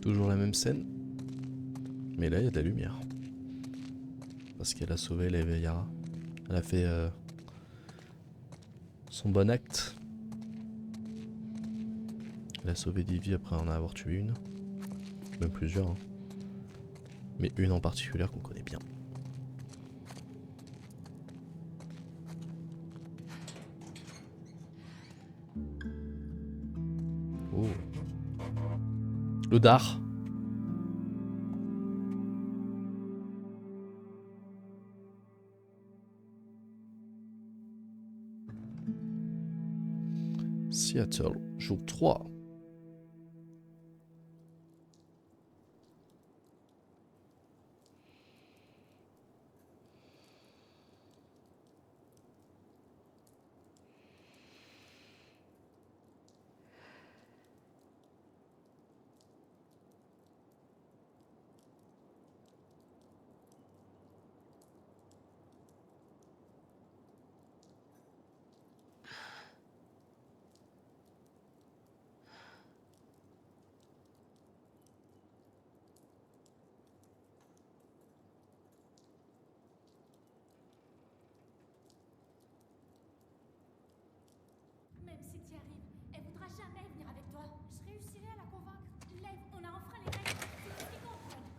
Speaker 1: Toujours la même scène. Mais là, il y a de la lumière. Parce qu'elle a sauvé les Yara. Elle a fait son bon acte. Elle a sauvé des vies après en avoir tué une. Même plusieurs. Hein. Mais une en particulier qu'on connaît bien. Oh. Le dard. Seattle, jour 3.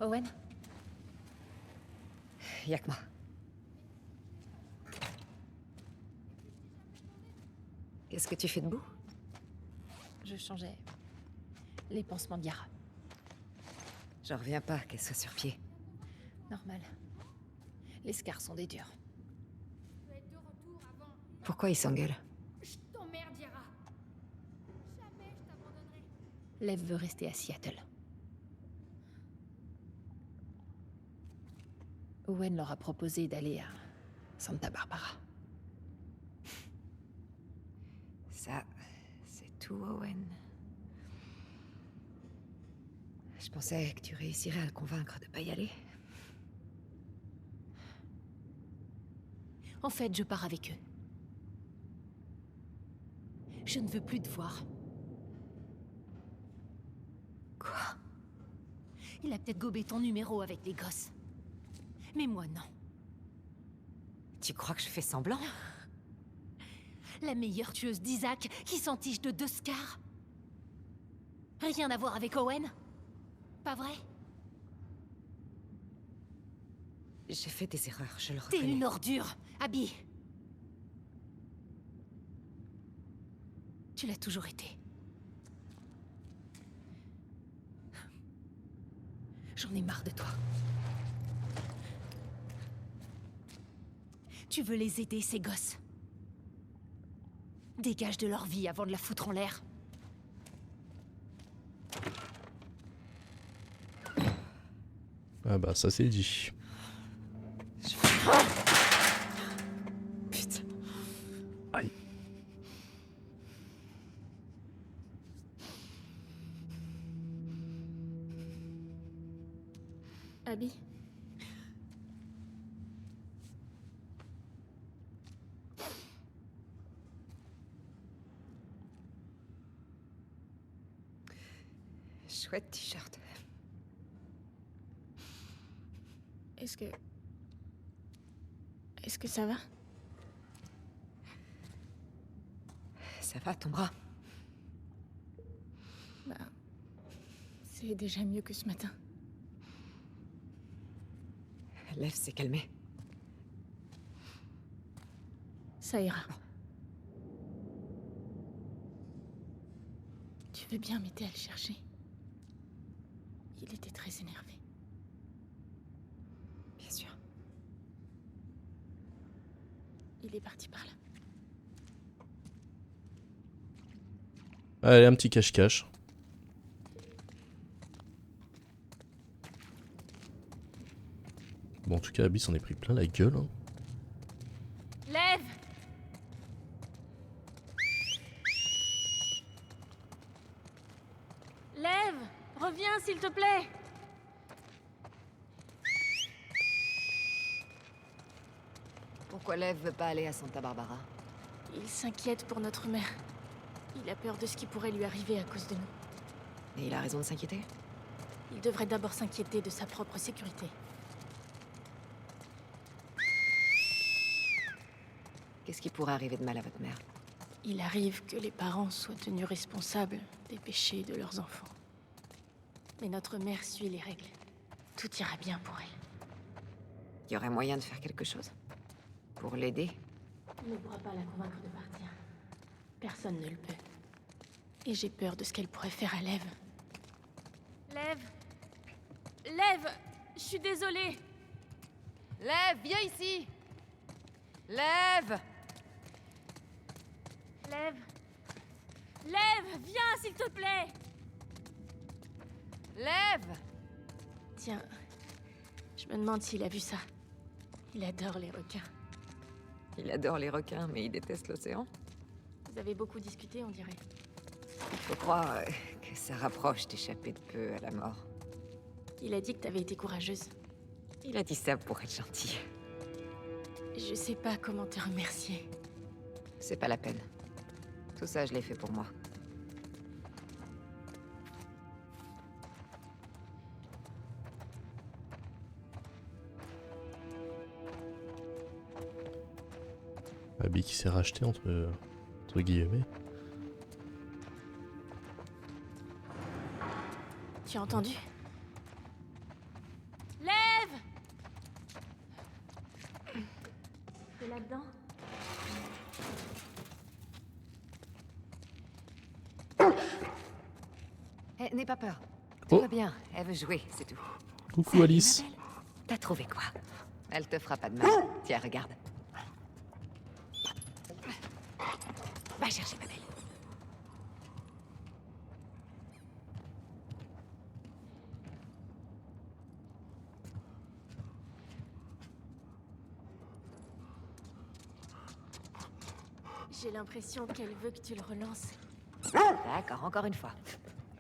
Speaker 6: Owen?
Speaker 3: Y'a que moi. Qu'est-ce que tu fais debout?
Speaker 6: Je changeais les pansements de Yara.
Speaker 3: J'en reviens pas qu'elle soit sur pied.
Speaker 6: Normal. Les scars sont des durs.
Speaker 3: Pourquoi ils s'engueulent?
Speaker 6: Lev veut rester à Seattle. Owen leur a proposé d'aller à Santa Barbara.
Speaker 3: Ça, c'est tout, Owen. Je pensais que tu réussirais à le convaincre de pas y aller.
Speaker 6: En fait, je pars avec eux. Je ne veux plus te voir.
Speaker 3: Quoi?
Speaker 6: Il a peut-être gobé ton numéro avec les gosses. Mais moi, non.
Speaker 3: Tu crois que je fais semblant?
Speaker 6: La meilleure tueuse d'Isaac qui s'entiche de 2 scars. Rien à voir avec Owen? Pas vrai?
Speaker 3: J'ai fait des erreurs, je le
Speaker 6: T'es
Speaker 3: reconnais.
Speaker 6: une ordure, Abby. Tu l'as toujours été. J'en ai marre de toi. Tu veux les aider, ces gosses. Dégage de leur vie avant de la foutre en l'air.
Speaker 1: Ah bah ça c'est dit.
Speaker 3: Putain.
Speaker 1: Aïe.
Speaker 2: Abby?
Speaker 3: Chouette t-shirt.
Speaker 2: Est-ce que ça va?
Speaker 3: Ça va, ton bras?
Speaker 2: Bah... c'est déjà mieux que ce matin.
Speaker 3: Lev s'est calmé.
Speaker 2: Ça ira. Tu veux bien m'aider à le chercher? Il était très énervé.
Speaker 3: Bien sûr.
Speaker 2: Il est parti par là.
Speaker 1: Allez, un petit cache-cache. Bon, en tout cas, Abby s'en est pris plein la gueule. Hein.
Speaker 6: Lev! Lev! Reviens, s'il te plaît!
Speaker 3: Pourquoi Lev veut pas aller à Santa Barbara?
Speaker 2: Il s'inquiète pour notre mère. Il a peur de ce qui pourrait lui arriver à cause de nous.
Speaker 3: Et il a raison de s'inquiéter?
Speaker 2: Il devrait d'abord s'inquiéter de sa propre sécurité.
Speaker 3: Qu'est-ce qui pourrait arriver de mal à votre mère?
Speaker 2: Il arrive que les parents soient tenus responsables des péchés de leurs enfants. Mais notre mère suit les règles. Tout ira bien pour elle.
Speaker 3: Il y aurait moyen de faire quelque chose? Pour l'aider?
Speaker 2: On ne pourra pas la convaincre de partir. Personne ne le peut. Et j'ai peur de ce qu'elle pourrait faire à Lev. Lev! Lev! Je suis désolée!
Speaker 3: Lev, viens ici! Lev!
Speaker 2: Lev! Lev! Viens, s'il te plaît!
Speaker 3: Lev!
Speaker 2: Tiens, je me demande s'il a vu ça. Il adore les requins.
Speaker 3: Il adore les requins, mais il déteste l'océan.
Speaker 2: Vous avez beaucoup discuté, on dirait.
Speaker 3: Il faut croire que ça rapproche d'échapper de peu à la mort.
Speaker 2: Il a dit que t'avais été courageuse.
Speaker 3: Il a dit ça pour être gentil.
Speaker 2: Je sais pas comment te remercier.
Speaker 3: C'est pas la peine. Tout ça, je l'ai fait pour moi.
Speaker 1: Abby qui s'est racheté entre guillemets.
Speaker 2: Tu as entendu? C'est là-dedans?
Speaker 3: Eh, n'aie pas peur. Tout
Speaker 1: Oh.
Speaker 3: va bien. Elle veut jouer, c'est tout.
Speaker 1: Coucou
Speaker 3: Salut,
Speaker 1: Alice.
Speaker 3: ma belle. T'as trouvé quoi? Elle te fera pas de mal. Tiens, regarde. Va chercher ma belle.
Speaker 2: J'ai l'impression qu'elle veut que tu le relances.
Speaker 3: D'accord, encore une fois.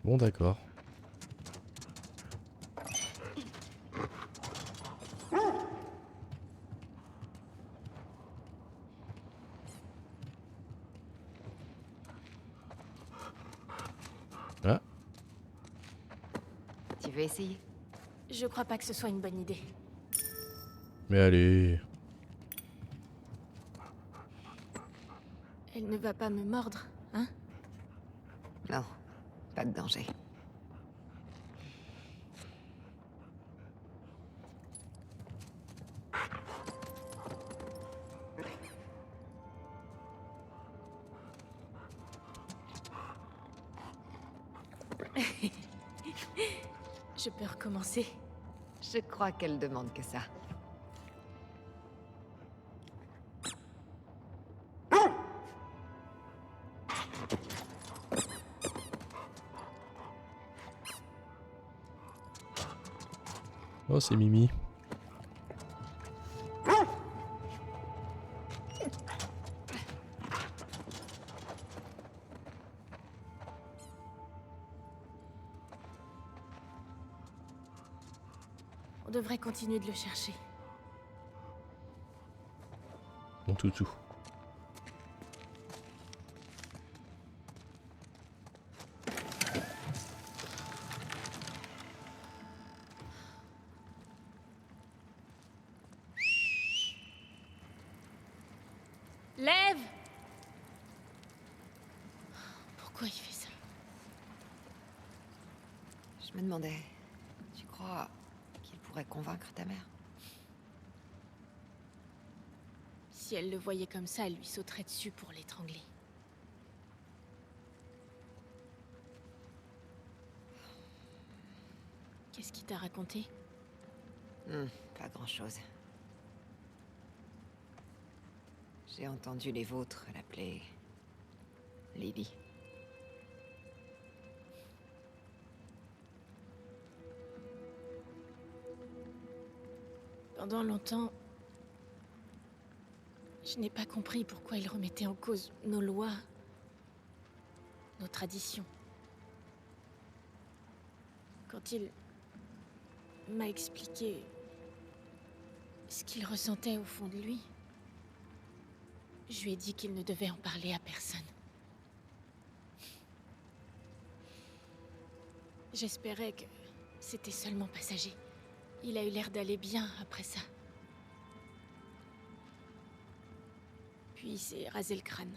Speaker 1: Bon, d'accord. Ah,
Speaker 3: Tu veux essayer?
Speaker 2: Je crois pas que ce soit une bonne idée.
Speaker 1: mais allez.
Speaker 2: Elle ne va pas me mordre, hein?
Speaker 3: Non, pas de danger.
Speaker 2: Je peux recommencer.
Speaker 3: Je crois qu'elle demande que ça.
Speaker 1: Oh, c'est Mimi.
Speaker 2: On devrait continuer de le chercher.
Speaker 1: Mon toutou.
Speaker 2: Lève! Pourquoi il fait ça?
Speaker 3: Je me demandais, tu crois qu'il pourrait convaincre ta mère?
Speaker 2: Si elle le voyait comme ça, elle lui sauterait dessus pour l'étrangler. Qu'est-ce qu'il t'a raconté?
Speaker 3: Pas grand-chose. J'ai entendu les vôtres l'appeler Lily.
Speaker 2: Pendant longtemps, je n'ai pas compris pourquoi il remettait en cause nos lois, nos traditions. Quand il m'a expliqué ce qu'il ressentait au fond de lui, je lui ai dit qu'il ne devait en parler à personne. J'espérais que c'était seulement passager. Il a eu l'air d'aller bien après ça. Puis il s'est rasé le crâne.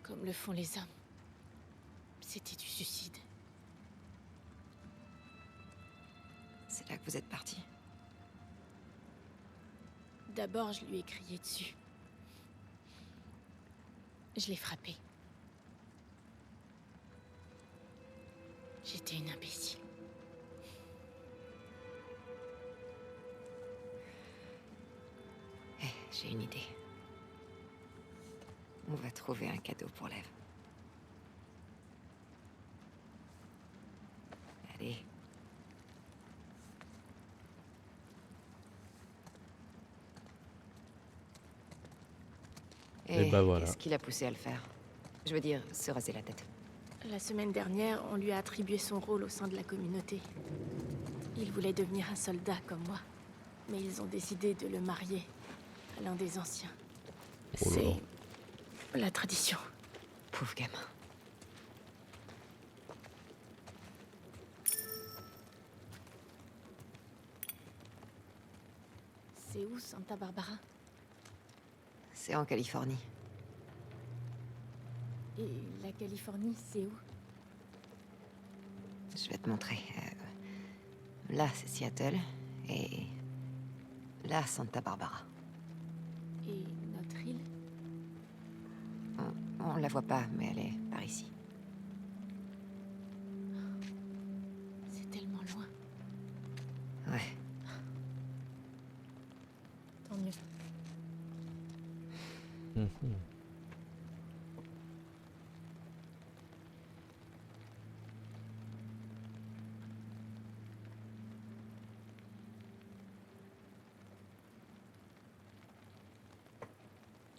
Speaker 2: Comme le font les hommes. C'était du suicide.
Speaker 3: C'est là que vous êtes partis.
Speaker 2: D'abord, je lui ai crié dessus. Je l'ai frappé. J'étais une imbécile.
Speaker 3: J'ai une idée. On va trouver un cadeau pour Lève. Allez.
Speaker 1: Et bah voilà.
Speaker 3: Qu'est-ce qui l'a poussé à le faire? Je veux dire, se raser la tête.
Speaker 2: La semaine dernière, on lui a attribué son rôle au sein de la communauté. Il voulait devenir un soldat comme moi. Mais ils ont décidé de le marier à l'un des anciens.
Speaker 1: Oh là là.
Speaker 2: C'est la tradition.
Speaker 3: Pauvre gamin.
Speaker 2: C'est où, Santa Barbara?
Speaker 3: C'est en Californie.
Speaker 2: Et la Californie, c'est où?
Speaker 3: Je vais te montrer. Là, c'est Seattle. Et là, Santa Barbara. la voit pas, mais elle est par ici.
Speaker 2: C'est tellement loin.
Speaker 3: Ouais.
Speaker 2: Tant mieux.
Speaker 1: Mhm.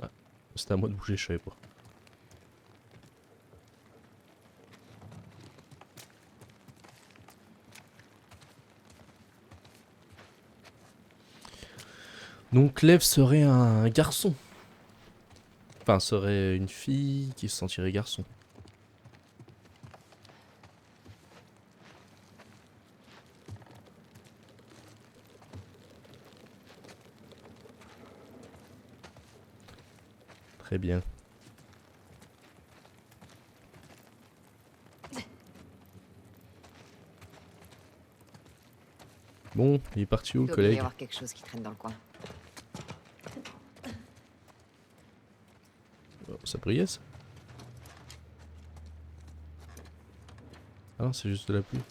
Speaker 1: Ah, c'était à moi de bouger, je savais pas. Donc Lev serait un garçon. Enfin, serait une fille qui se sentirait garçon. Très bien. Bon, il est parti où,
Speaker 3: Il
Speaker 1: le
Speaker 3: doit bien y
Speaker 1: collègue?
Speaker 3: avoir quelque chose qui traîne dans le coin.
Speaker 1: Oh, ça brillait, ça? Ah non, c'est juste de la pluie.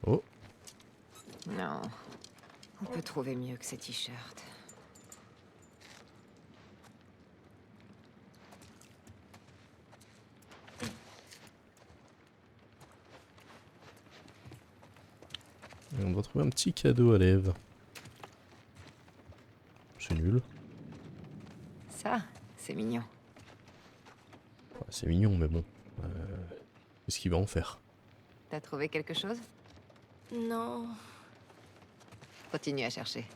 Speaker 1: Oh,
Speaker 3: Non. On peut trouver mieux que ces t-shirts.
Speaker 1: et on va trouver un petit cadeau à Lev. C'est nul.
Speaker 3: Ça, c'est mignon.
Speaker 1: Ouais, c'est mignon, mais bon. Qu'est-ce qu'il va en faire?
Speaker 3: T'as trouvé quelque chose?
Speaker 2: Non.
Speaker 3: Continue à chercher.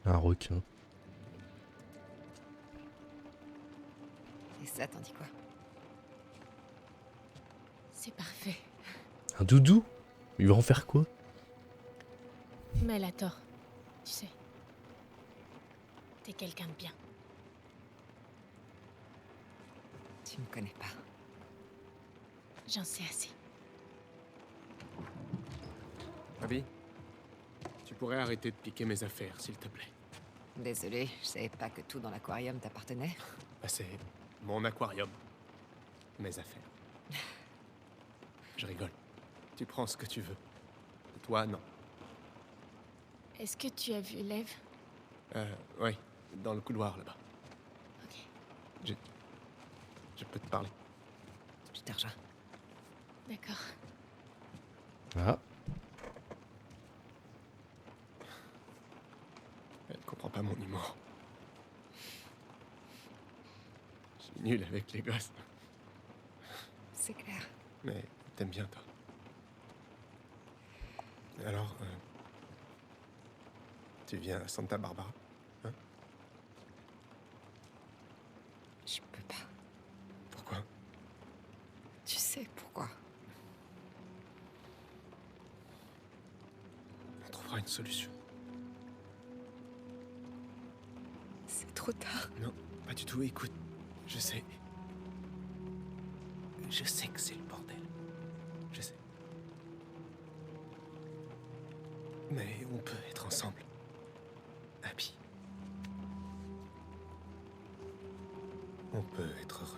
Speaker 1: Un requin.
Speaker 3: Et ça, t'en dis quoi?
Speaker 2: C'est parfait.
Speaker 1: Un doudou? Il va en faire quoi?
Speaker 2: Mais elle a tort. Tu sais. T'es quelqu'un de bien.
Speaker 3: Tu me connais pas.
Speaker 2: J'en sais assez.
Speaker 10: Abby, tu pourrais arrêter de piquer mes affaires, s'il te plaît.
Speaker 3: Désolé, je savais pas que tout dans l'aquarium t'appartenait.
Speaker 10: Bah, c'est mon aquarium. Mes affaires. Je rigole. Tu prends ce que tu veux. Toi, non.
Speaker 2: Est-ce que tu as vu Lev?
Speaker 10: Oui, dans le couloir là-bas.
Speaker 2: Ok.
Speaker 10: Je peux te parler.
Speaker 3: Je te rejoins.
Speaker 2: D'accord.
Speaker 1: Ah,
Speaker 10: Elle comprend pas mon humour. Je suis nul avec les gosses.
Speaker 3: C'est clair.
Speaker 10: Mais t'aimes bien, toi. Alors, tu viens à Santa Barbara, hein?
Speaker 3: Je peux pas.
Speaker 10: Pourquoi?
Speaker 3: Tu sais pourquoi?
Speaker 10: On trouvera une solution.
Speaker 3: C'est trop tard.
Speaker 10: Non, pas du tout. Écoute, je sais. Je sais que c'est le bordel. Je sais. Mais on peut être ensemble. Abby. On peut être heureux.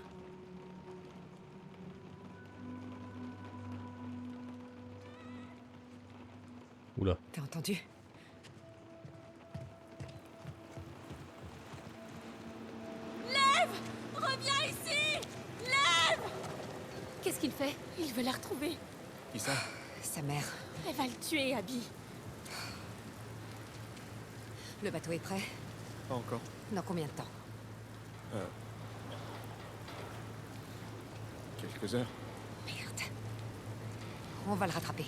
Speaker 1: oula.
Speaker 3: T'as entendu?
Speaker 2: Reviens ici! Lev!
Speaker 6: Qu'est-ce qu'il fait?
Speaker 2: Il veut la retrouver.
Speaker 10: Qui ça?
Speaker 3: Sa mère.
Speaker 2: Elle va le tuer, Abby.
Speaker 3: Le bateau est prêt?
Speaker 10: Pas encore.
Speaker 3: Dans combien de temps?
Speaker 10: Quelques heures.
Speaker 3: Merde. On va le rattraper.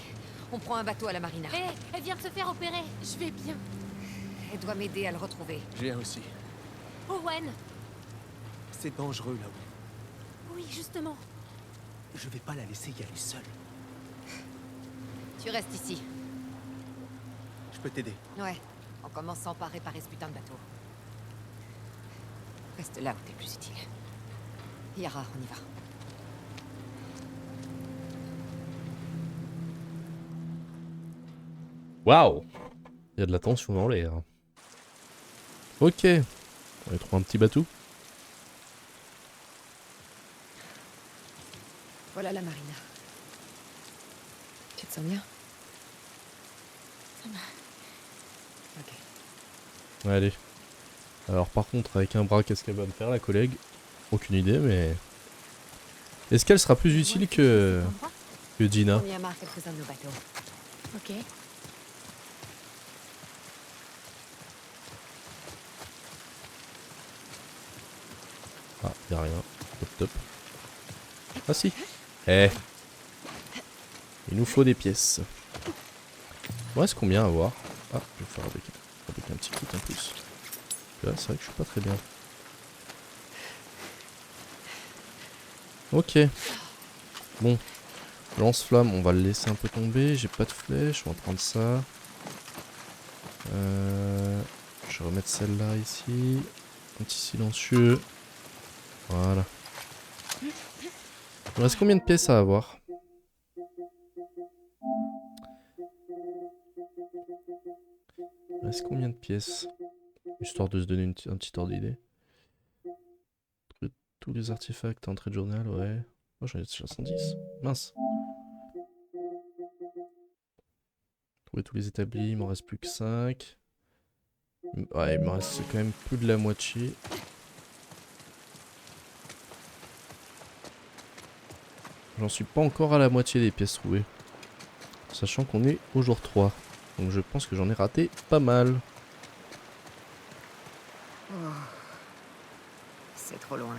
Speaker 3: On prend un bateau à la marina.
Speaker 6: Hé, elle vient de se faire opérer.
Speaker 2: Je vais bien.
Speaker 3: Elle doit m'aider à le retrouver.
Speaker 10: J'ai aussi.
Speaker 6: Owen.
Speaker 10: C'est dangereux là-haut.
Speaker 6: Oui, justement.
Speaker 10: Je vais pas la laisser y aller seule.
Speaker 3: Tu restes ici.
Speaker 10: Je peux t'aider.
Speaker 3: Ouais, en commençant par réparer ce putain de bateau. Reste là où t'es plus utile. Yara, on y va.
Speaker 1: Waouh! Il y a de la tension dans l'air. Ok. On va trouver un petit bateau.
Speaker 3: Voilà la marina. Tu te sens bien?
Speaker 2: Ça va.
Speaker 3: Ok.
Speaker 1: Allez. Alors par contre, avec un bras, qu'est-ce qu'elle va me faire la collègue? Aucune idée, mais... Est-ce qu'elle sera plus utile que Gina?
Speaker 3: On y amarre quelques-uns de nos bateaux.
Speaker 2: Ok.
Speaker 1: Ah, y'a rien. Top top. Ah si. Eh. Il nous faut des pièces. Il me reste combien à voir? Ah, je vais faire avec un petit kit en plus. Là, c'est vrai que je suis pas très bien. Ok. Bon. Lance-flamme, on va le laisser un peu tomber. J'ai pas de flèche, on va prendre ça. Je vais remettre celle-là ici. Un petit silencieux. Voilà. Il me reste combien de pièces à avoir? Il me reste combien de pièces? Histoire de se donner un petit ordre d'idée. Tous les artefacts, entrée de journal, ouais. Oh, j'en ai 70. Mince. Trouver tous les établis, il m'en reste plus que 5. Ouais, il me reste quand même plus de la moitié. J'en suis pas encore à la moitié des pièces trouvées. Sachant qu'on est au jour 3. Donc je pense que j'en ai raté pas mal.
Speaker 3: Oh. C'est trop loin.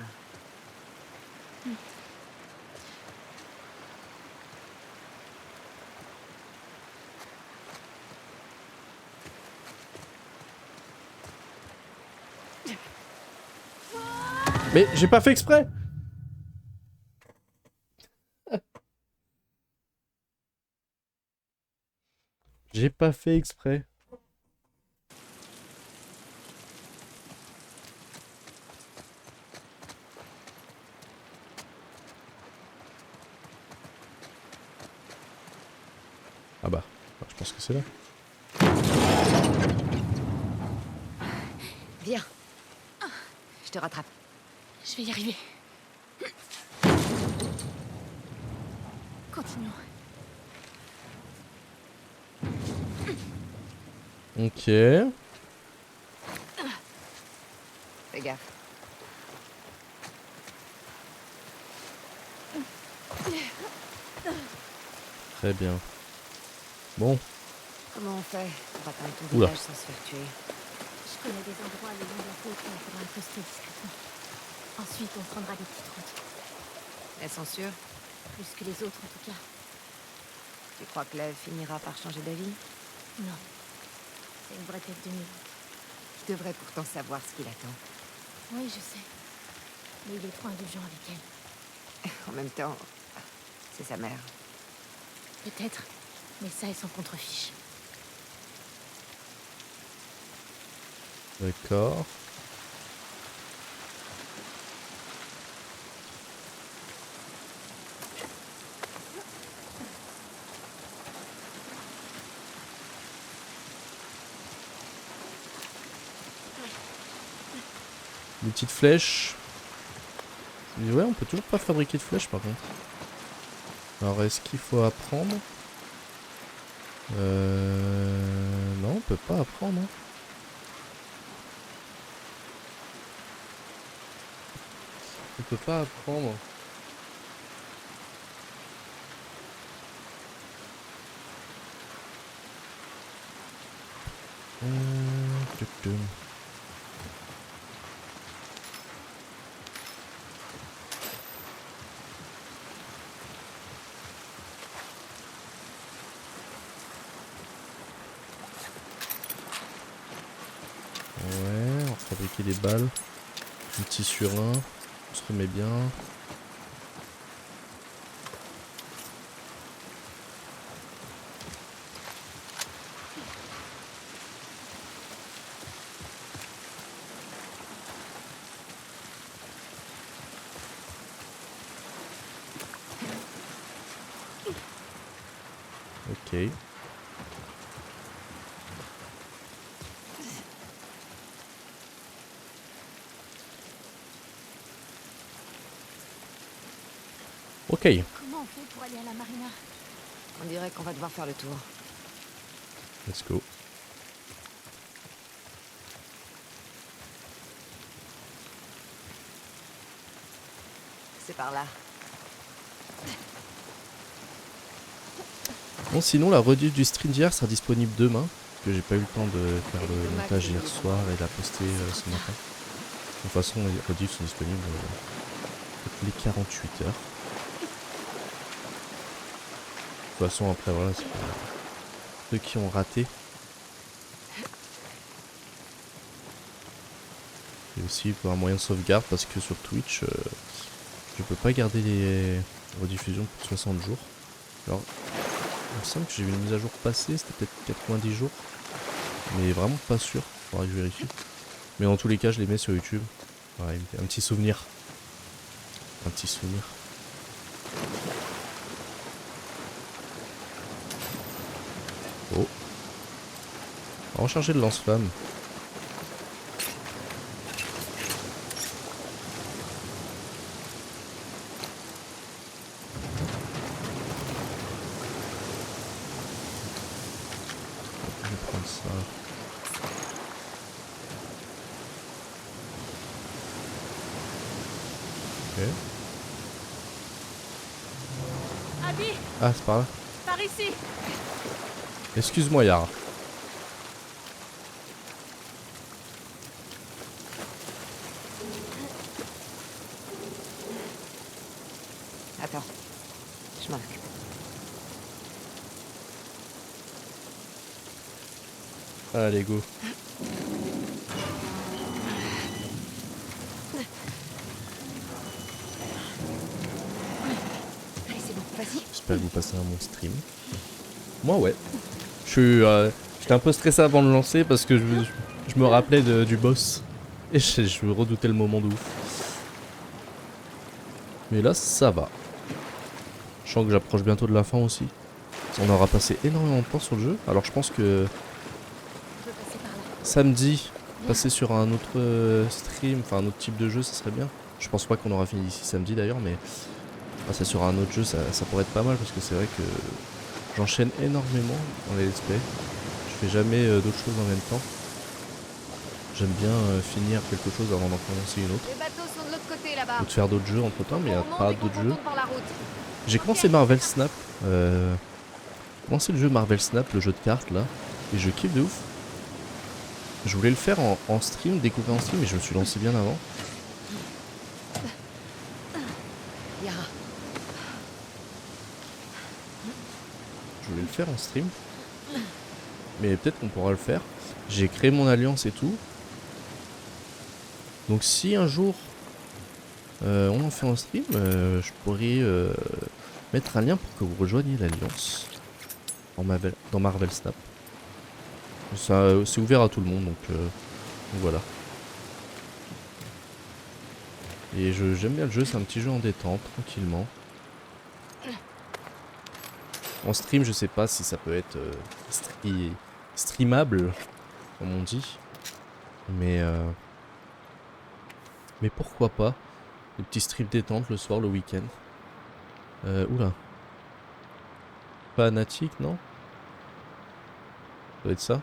Speaker 1: Mais j'ai pas fait exprès! J'ai pas fait exprès. Ah bah, je pense que c'est là.
Speaker 3: Viens. Je te rattrape.
Speaker 2: Je vais y arriver. Continuons.
Speaker 1: Ok.
Speaker 3: Fais gaffe.
Speaker 1: Très bien. Bon.
Speaker 3: Comment on fait pour atteindre tout
Speaker 1: Oula.
Speaker 3: village sans se faire tuer?
Speaker 2: Je connais des endroits le long de la côte où on pourra accoster discrètement. Ensuite, on prendra des petites routes.
Speaker 3: Elles sont sûres?
Speaker 2: Plus que les autres, en tout cas.
Speaker 3: Tu crois que Lev finira par changer d'avis?
Speaker 2: Non. C'est une vraie tête de mule.
Speaker 3: Je devrais pourtant savoir ce qu'il attend.
Speaker 2: Oui, je sais. Mais il est trop indulgent avec elle.
Speaker 3: En même temps, c'est sa mère.
Speaker 2: Peut-être. Mais ça, elle s'en contrefiche.
Speaker 1: D'accord. Des petites flèches. Mais ouais, on peut toujours pas fabriquer de flèches par contre. Alors est-ce qu'il faut apprendre? Non, on peut pas apprendre. Hein. On peut pas apprendre. Tutum. Ouais, on va fabriquer des balles. Un petit sur un. On se remet bien. Ok. Ok.
Speaker 2: Comment on fait pour aller à la marina?
Speaker 3: On dirait qu'on va devoir faire le tour.
Speaker 1: Let's go.
Speaker 3: C'est par là.
Speaker 1: Bon, sinon, la rediff du stream d'hier sera disponible demain. Parce que j'ai pas eu le temps de faire le montage hier soir et la poster ce matin. De toute façon, les rediffs sont disponibles toutes les 48 heures. De toute façon, après, voilà, c'est pour ceux qui ont raté. Et aussi pour un moyen de sauvegarde parce que sur Twitch, je peux pas garder les rediffusions pour 60 jours. Alors, il me semble que j'ai vu une mise à jour passée, c'était peut-être 90 jours. Mais vraiment pas sûr, faudra que je vérifie. Mais dans tous les cas, je les mets sur YouTube. Ouais, un petit souvenir. Un petit souvenir. Oh. On va recharger le lance-flamme. Je vais prendre ça. Ok.
Speaker 2: Abby,
Speaker 1: Ah, c'est par là.
Speaker 2: par ici.
Speaker 1: Excuse-moi, Yara.
Speaker 3: Attends. Je m'en occupe.
Speaker 1: Allez, go.
Speaker 3: Allez, c'est bon, vas-y.
Speaker 1: J'espère que vous passez un bon stream. Moi, ouais. J'étais un peu stressé avant de lancer parce que je me rappelais du boss. Et je redoutais le moment de ouf. Mais là, ça va. Je sens que j'approche bientôt de la fin aussi. On aura passé énormément de temps sur le jeu. Alors je pense que samedi, passer sur un autre stream, enfin un autre type de jeu, ça serait bien. Je pense pas qu'on aura fini d'ici samedi d'ailleurs, mais passer sur un autre jeu, ça pourrait être pas mal parce que c'est vrai que j'enchaîne énormément dans les let's play. Je fais jamais d'autres choses en même temps. J'aime bien finir quelque chose avant d'en commencer une autre.
Speaker 3: Les bateaux sont de l'autre côté là-bas.
Speaker 1: Ou de faire d'autres jeux entre temps, mais il n'y a pas d'autres jeux.
Speaker 3: Par la route.
Speaker 1: J'ai commencé Marvel Snap. Commencé le jeu Marvel Snap, le jeu de cartes là. Et je kiffe de ouf. Je voulais le faire en stream, découvrir en stream, mais je me suis lancé bien avant.
Speaker 3: Yara.
Speaker 1: Je voulais le faire en stream. Mais peut-être qu'on pourra le faire. J'ai créé mon alliance et tout. Donc si un jour on en fait un stream, je pourrais mettre un lien pour que vous rejoigniez l'alliance dans Marvel Snap. C'est ouvert à tout le monde, donc voilà. Et j'aime bien le jeu, c'est un petit jeu en détente, tranquillement. En stream, je sais pas si ça peut être streamable, comme on dit. Mais pourquoi pas. Des petits streams détente le soir, le week-end. Oula. Fanatique, non? Ça doit être ça.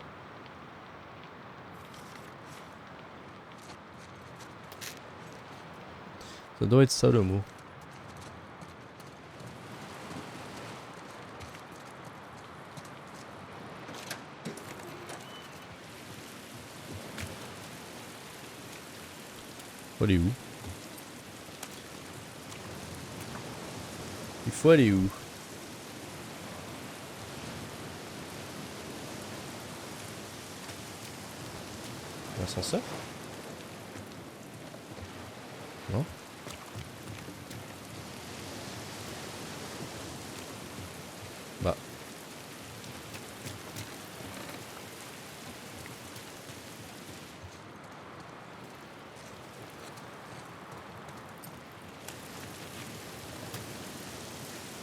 Speaker 1: Ça doit être ça le mot. Faut aller où? Il faut aller où? L'ascenseur? Non? Bah.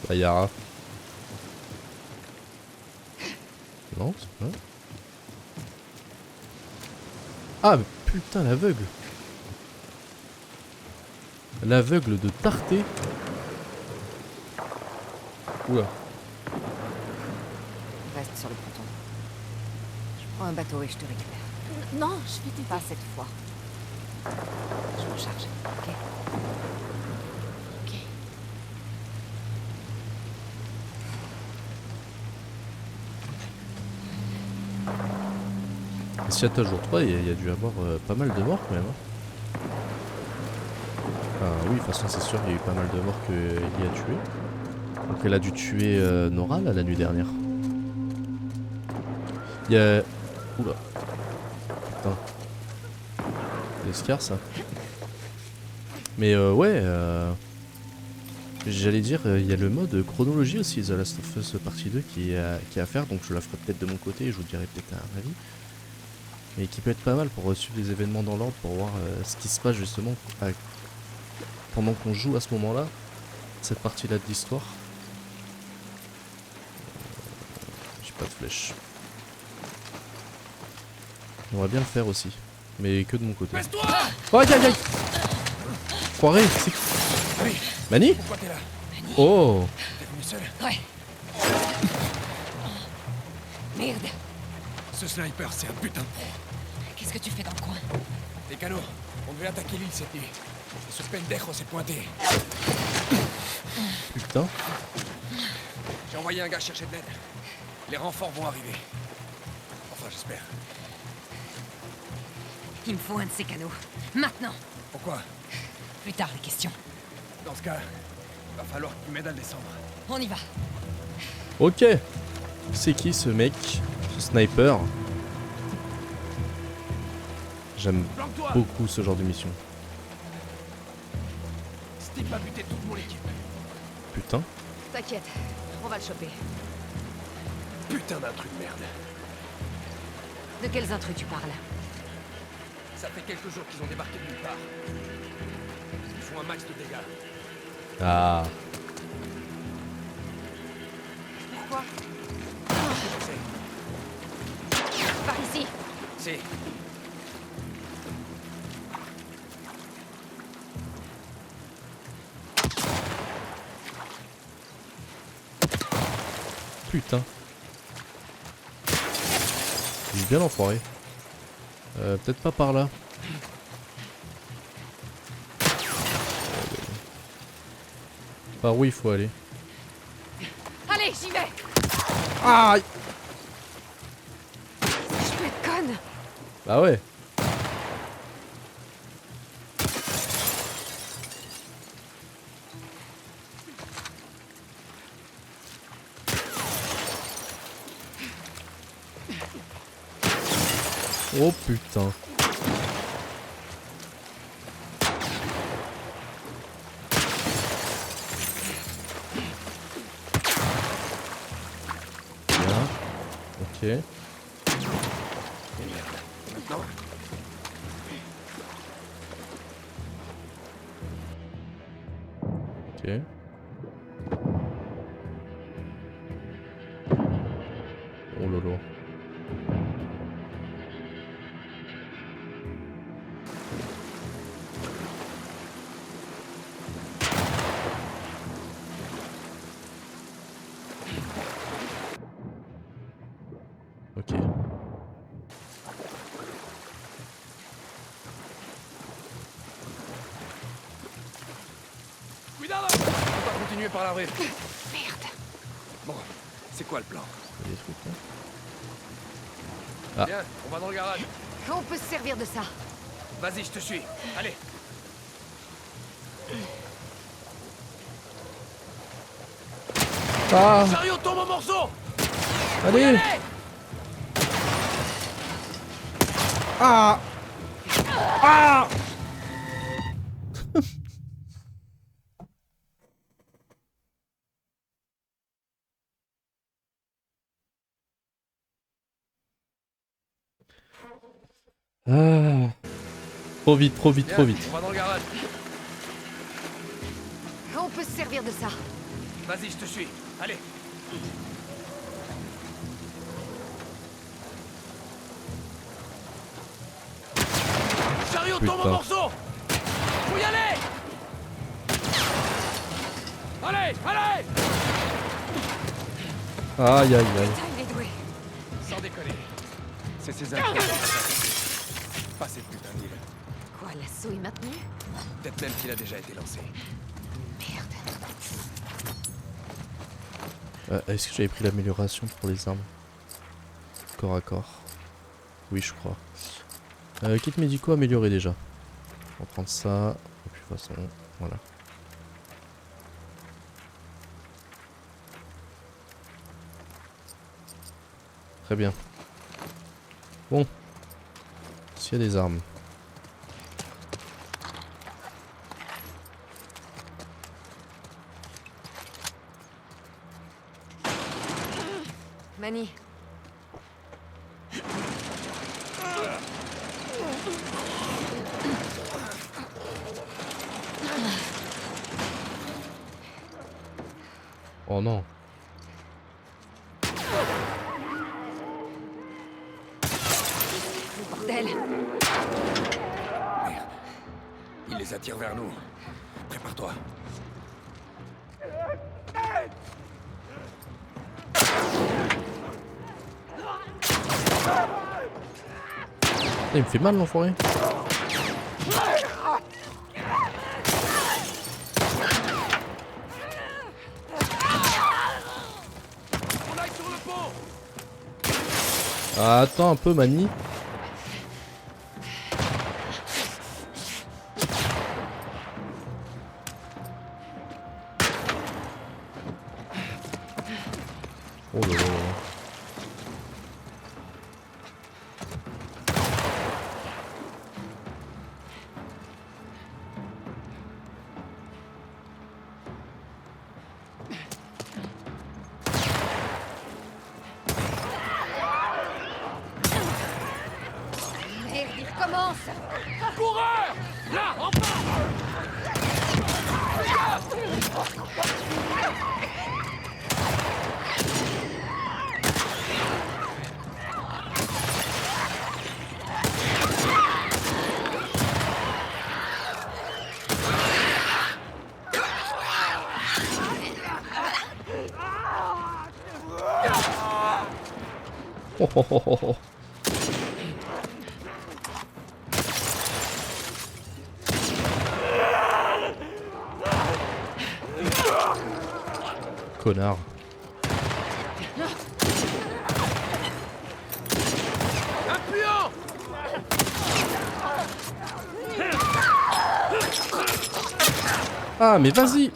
Speaker 1: Bah Yara. Non, c'est pas. Ah, mais putain, l'aveugle. L'aveugle de Tarté. Oula.
Speaker 3: Reste sur le ponton. Je prends un bateau et je te récupère.
Speaker 2: Non, je vais t'aider.
Speaker 3: Pas cette fois. Je m'en charge, ok?
Speaker 2: Ok.
Speaker 1: Seattle jour 3, il y a dû avoir pas mal de morts quand même. Hein. Enfin, oui, de toute façon, c'est sûr, il y a eu pas mal de morts qu'il y a tué. Donc, elle a dû tuer Nora là, la nuit dernière. Il y a. Oula. Putain. L'escar, ça. Mais ouais. J'allais dire, il y a le mode chronologie aussi, The Last of Us Partie 2 qui est à faire. Donc, je la ferai peut-être de mon côté et je vous dirai peut-être un avis. Mais qui peut être pas mal pour suivre les événements dans l'ordre, pour voir ce qui se passe justement pendant qu'on joue à ce moment-là, cette partie-là de l'histoire. J'ai pas de flèche. J'aimerais bien le faire aussi, mais que de mon côté. Oh, aïe aïe aïe! Foiré, c'est qui? Mani?
Speaker 10: Pourquoi t'es là?
Speaker 1: Oh!
Speaker 10: T'es venu seul?
Speaker 3: Ouais. Merde.
Speaker 10: Ce sniper, c'est un putain de pro.
Speaker 3: Qu'est-ce que tu fais dans le coin?
Speaker 10: Les canaux, on devait attaquer l'île cette nuit. Et ce pendejo s'est pointé.
Speaker 1: Putain.
Speaker 10: J'ai envoyé un gars chercher de l'aide. Les renforts vont arriver. Enfin, j'espère.
Speaker 3: Il me faut un de ces canaux. Maintenant.
Speaker 10: Pourquoi?
Speaker 3: Plus tard, les questions.
Speaker 10: Dans ce cas, va falloir que tu m'aides à le descendre.
Speaker 3: On y va.
Speaker 1: Ok. C'est qui ce mec? Ce sniper? J'aime beaucoup ce genre de mission.
Speaker 10: Steve va buter toute mon équipe.
Speaker 1: Putain.
Speaker 3: T'inquiète, on va le choper.
Speaker 10: Putain d'intrus de merde.
Speaker 3: De quels intrus tu parles?
Speaker 10: Ça fait quelques jours qu'ils ont débarqué de nulle part. Ils font un max de dégâts.
Speaker 1: Ah.
Speaker 3: Pourquoi?
Speaker 10: Je sais.
Speaker 3: Par ici.
Speaker 10: C'est...
Speaker 1: Putain. Il est bien l'enfoiré. Peut-être pas par là. Par où il faut aller?
Speaker 3: Allez, j'y vais.
Speaker 1: Aïe!
Speaker 3: Je peux être conne.
Speaker 1: Bah ouais. Oh putain. Bien. Ok. Ok. Oh lolo. Ok.
Speaker 10: Cuidado! On va continuer par la rue.
Speaker 3: Merde.
Speaker 10: Bon, c'est quoi le plan?
Speaker 1: Il y a des trucs là. Ah.
Speaker 10: Viens, on va dans le garage.
Speaker 3: On peut se servir de ça.
Speaker 10: Vas-y, je te suis. Allez.
Speaker 1: Ah!
Speaker 10: Chariot tombe en morceaux!
Speaker 1: Allez! Ah! Ah! Ah. Trop vite, trop vite, trop
Speaker 10: Viens,
Speaker 1: vite.
Speaker 10: on va dans le garage.
Speaker 3: On peut se servir de ça.
Speaker 10: Vas-y, je te suis. Allez.
Speaker 4: Mario tombe en
Speaker 1: Putain.
Speaker 4: morceaux. Faut y aller. Allez, allez.
Speaker 1: Aïe aïe aïe.
Speaker 3: Putain, il est doué.
Speaker 4: Sans déconner. C'est ces infos. Pas ces putains d'îles.
Speaker 3: Quoi, l'assaut est maintenu?
Speaker 4: Peut-être même qu'il a déjà été lancé.
Speaker 3: Merde.
Speaker 1: Est-ce que j'avais pris l'amélioration pour les armes? Corps à corps. Oui, je crois. Kit médicaux amélioré déjà. On va prendre ça. Et puis de toute façon, voilà. Très bien. Bon. S'il y a des armes.
Speaker 3: Manny.
Speaker 1: Oh non.
Speaker 3: Bordel.
Speaker 4: Merde. Il les attire vers nous. Prépare-toi.
Speaker 1: Il me fait mal l'enfoiré.
Speaker 4: On aille sur le pont.
Speaker 1: Ah, attends un peu, Manny. Oh là là là.
Speaker 3: Merde, il recommence.
Speaker 4: Coureur. Là, en bas.
Speaker 1: Oh, oh, oh, oh, oh. Connard.
Speaker 4: Appuyant.
Speaker 1: Ah, mais vas-y.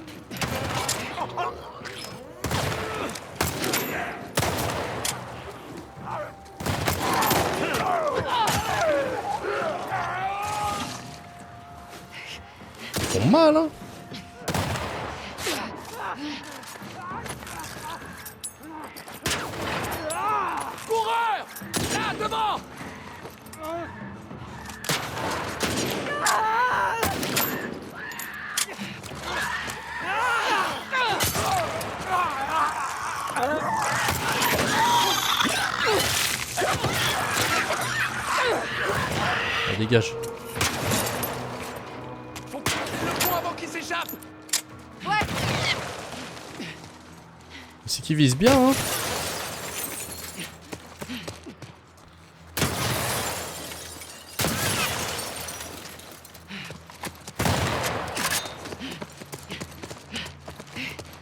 Speaker 1: Ils font mal, hein.
Speaker 4: Coureur. Là, devant.
Speaker 1: Ah, dégage.
Speaker 4: Faut quitter le pont avant qu'il s'échappe.
Speaker 1: C'est qu'ils visent bien, hein.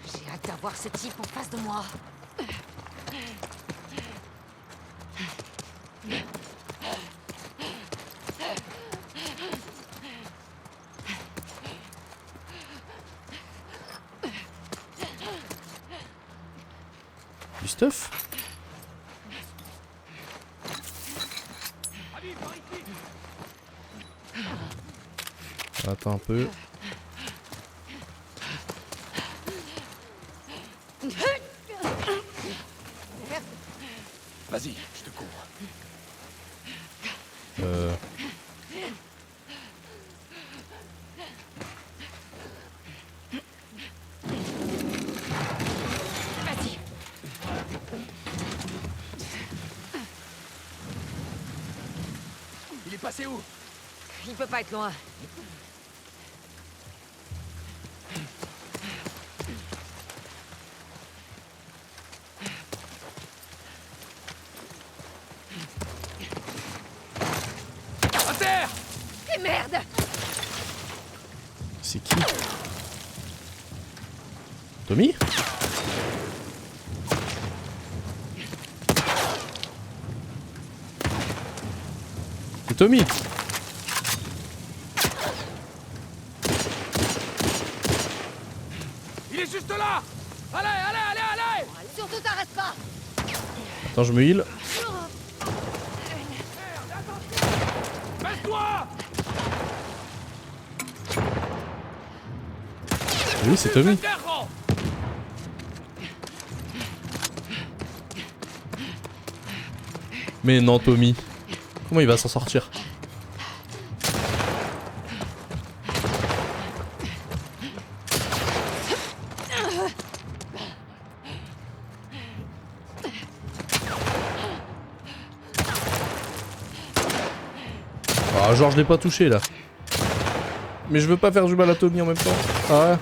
Speaker 3: J'ai hâte d'avoir ce type en face de moi.
Speaker 1: Du stuff. Attends un peu.
Speaker 4: Vas-y, je te couvre.
Speaker 3: Vas-y.
Speaker 4: Il est passé où?
Speaker 3: Il peut pas être loin.
Speaker 10: À terre!
Speaker 3: Et merde!
Speaker 1: C'est qui? Tommy? C'est Tommy!
Speaker 10: Il est juste là! Allez, allez, allez, allez!
Speaker 3: Surtout t'arrête pas!
Speaker 1: Attends, je me heal.
Speaker 10: Baisse-toi!
Speaker 1: Oui, c'est Tommy.
Speaker 10: Terran!
Speaker 1: Mais non, Tommy. Comment il va s'en sortir? Ah, genre je l'ai pas touché là. Mais je veux pas faire du mal à Tommy en même temps. Ah ouais.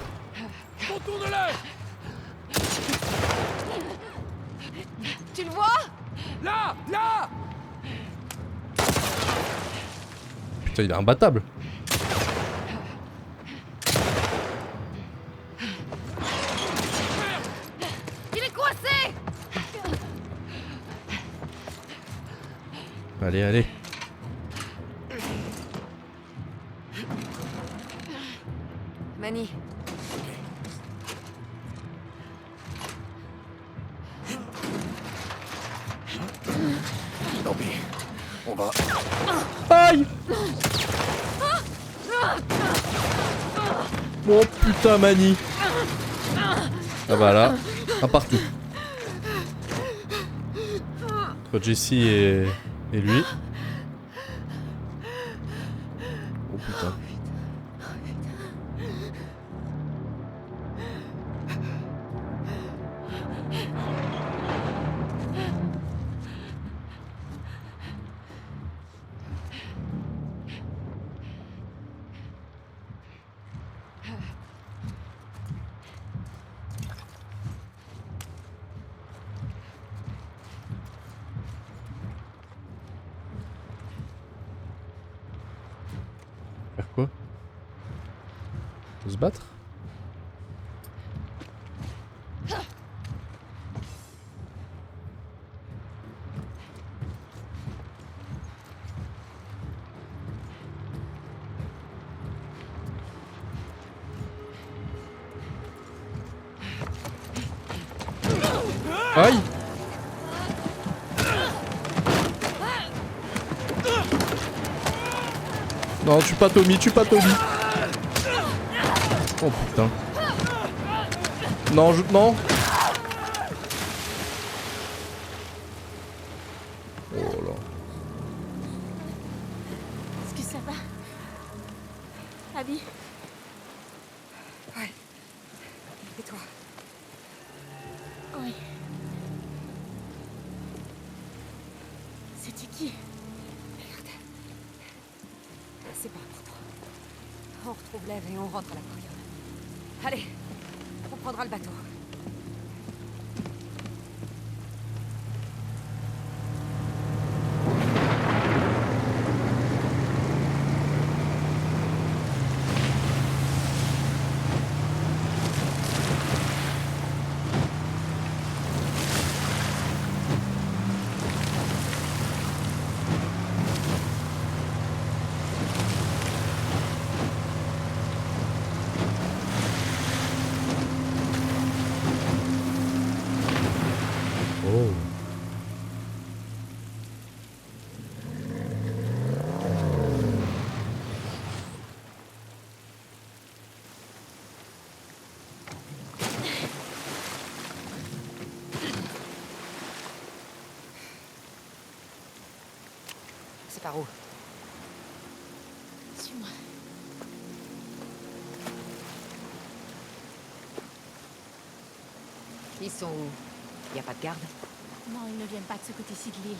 Speaker 10: Retourne-le!
Speaker 3: Tu le vois?
Speaker 10: Là! Là!
Speaker 1: Putain, il est imbattable.
Speaker 3: Il est coincé!
Speaker 1: Allez, allez.
Speaker 3: Manny.
Speaker 10: Tant pis. On va...
Speaker 1: Aïe! Oh putain, Manny. Ah bah là, un partout. Entre Jesse et lui. Oh putain. Faire quoi? Se battre? Aïe! Non, tue pas Tommy, tue pas Tommy. Oh putain. Non, non. Oh là.
Speaker 2: Est-ce que ça va? Abby?
Speaker 3: Ouais. Et toi?
Speaker 2: Oui. C'était qui?
Speaker 3: Merde. C'est pas important. On retrouve l'Ève et on rentre à l'aquarium. Allez, on prendra le bateau.
Speaker 1: Oh.
Speaker 3: C'est par où?
Speaker 2: Suis-moi.
Speaker 3: Ils sont où? Y a pas de garde?
Speaker 2: Non, ils ne viennent pas de ce côté-ci de l'île.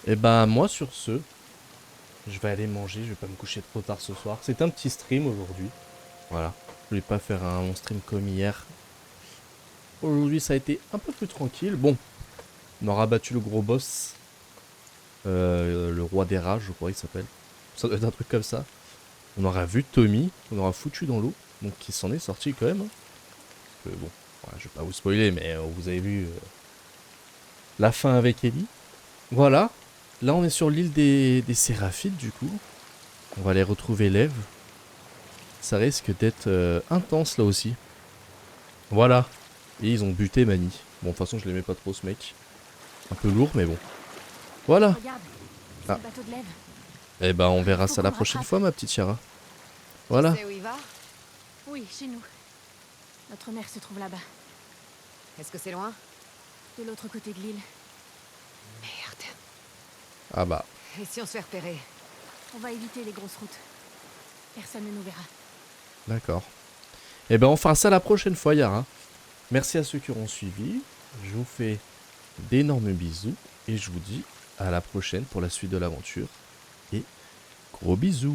Speaker 1: Et bah moi sur ce, je vais aller manger, je vais pas me coucher trop tard ce soir. C'est un petit stream aujourd'hui. Voilà. Je voulais pas faire un long stream comme hier. Aujourd'hui ça a été un peu plus tranquille. Bon, on aura battu le gros boss. Le roi des rages, je crois qu'il s'appelle. Ça doit être un truc comme ça. On aura vu Tommy, on aura foutu dans l'eau. Donc il s'en est sorti quand même. Bon, voilà, je vais pas vous spoiler, mais vous avez vu la fin avec Ellie. Voilà. Là on est sur l'île des Séraphites du coup. On va aller retrouver Lev. Ça risque d'être intense là aussi. Voilà. Et ils ont buté Manny. Bon, de toute façon je l'aimais pas trop ce mec. Un peu lourd mais bon. Voilà.
Speaker 2: Regarde, c'est le bateau de Lev.
Speaker 1: Eh ben on verra ça la prochaine fois ma petite Yara. Voilà.
Speaker 3: Tu sais où il va?
Speaker 2: Oui, chez nous. Notre mère se trouve là-bas,
Speaker 3: Est-ce que c'est loin?
Speaker 2: de l'autre côté de l'île.
Speaker 3: Merde.
Speaker 1: Ah bah.
Speaker 3: Et si on se fait repérer?
Speaker 2: On va éviter les grosses routes. Personne ne nous verra.
Speaker 1: D'accord. Eh ben on fera ça la prochaine fois Yara. Merci à ceux qui auront suivi. Je vous fais d'énormes bisous. Et je vous dis à la prochaine pour la suite de l'aventure. Et gros bisous.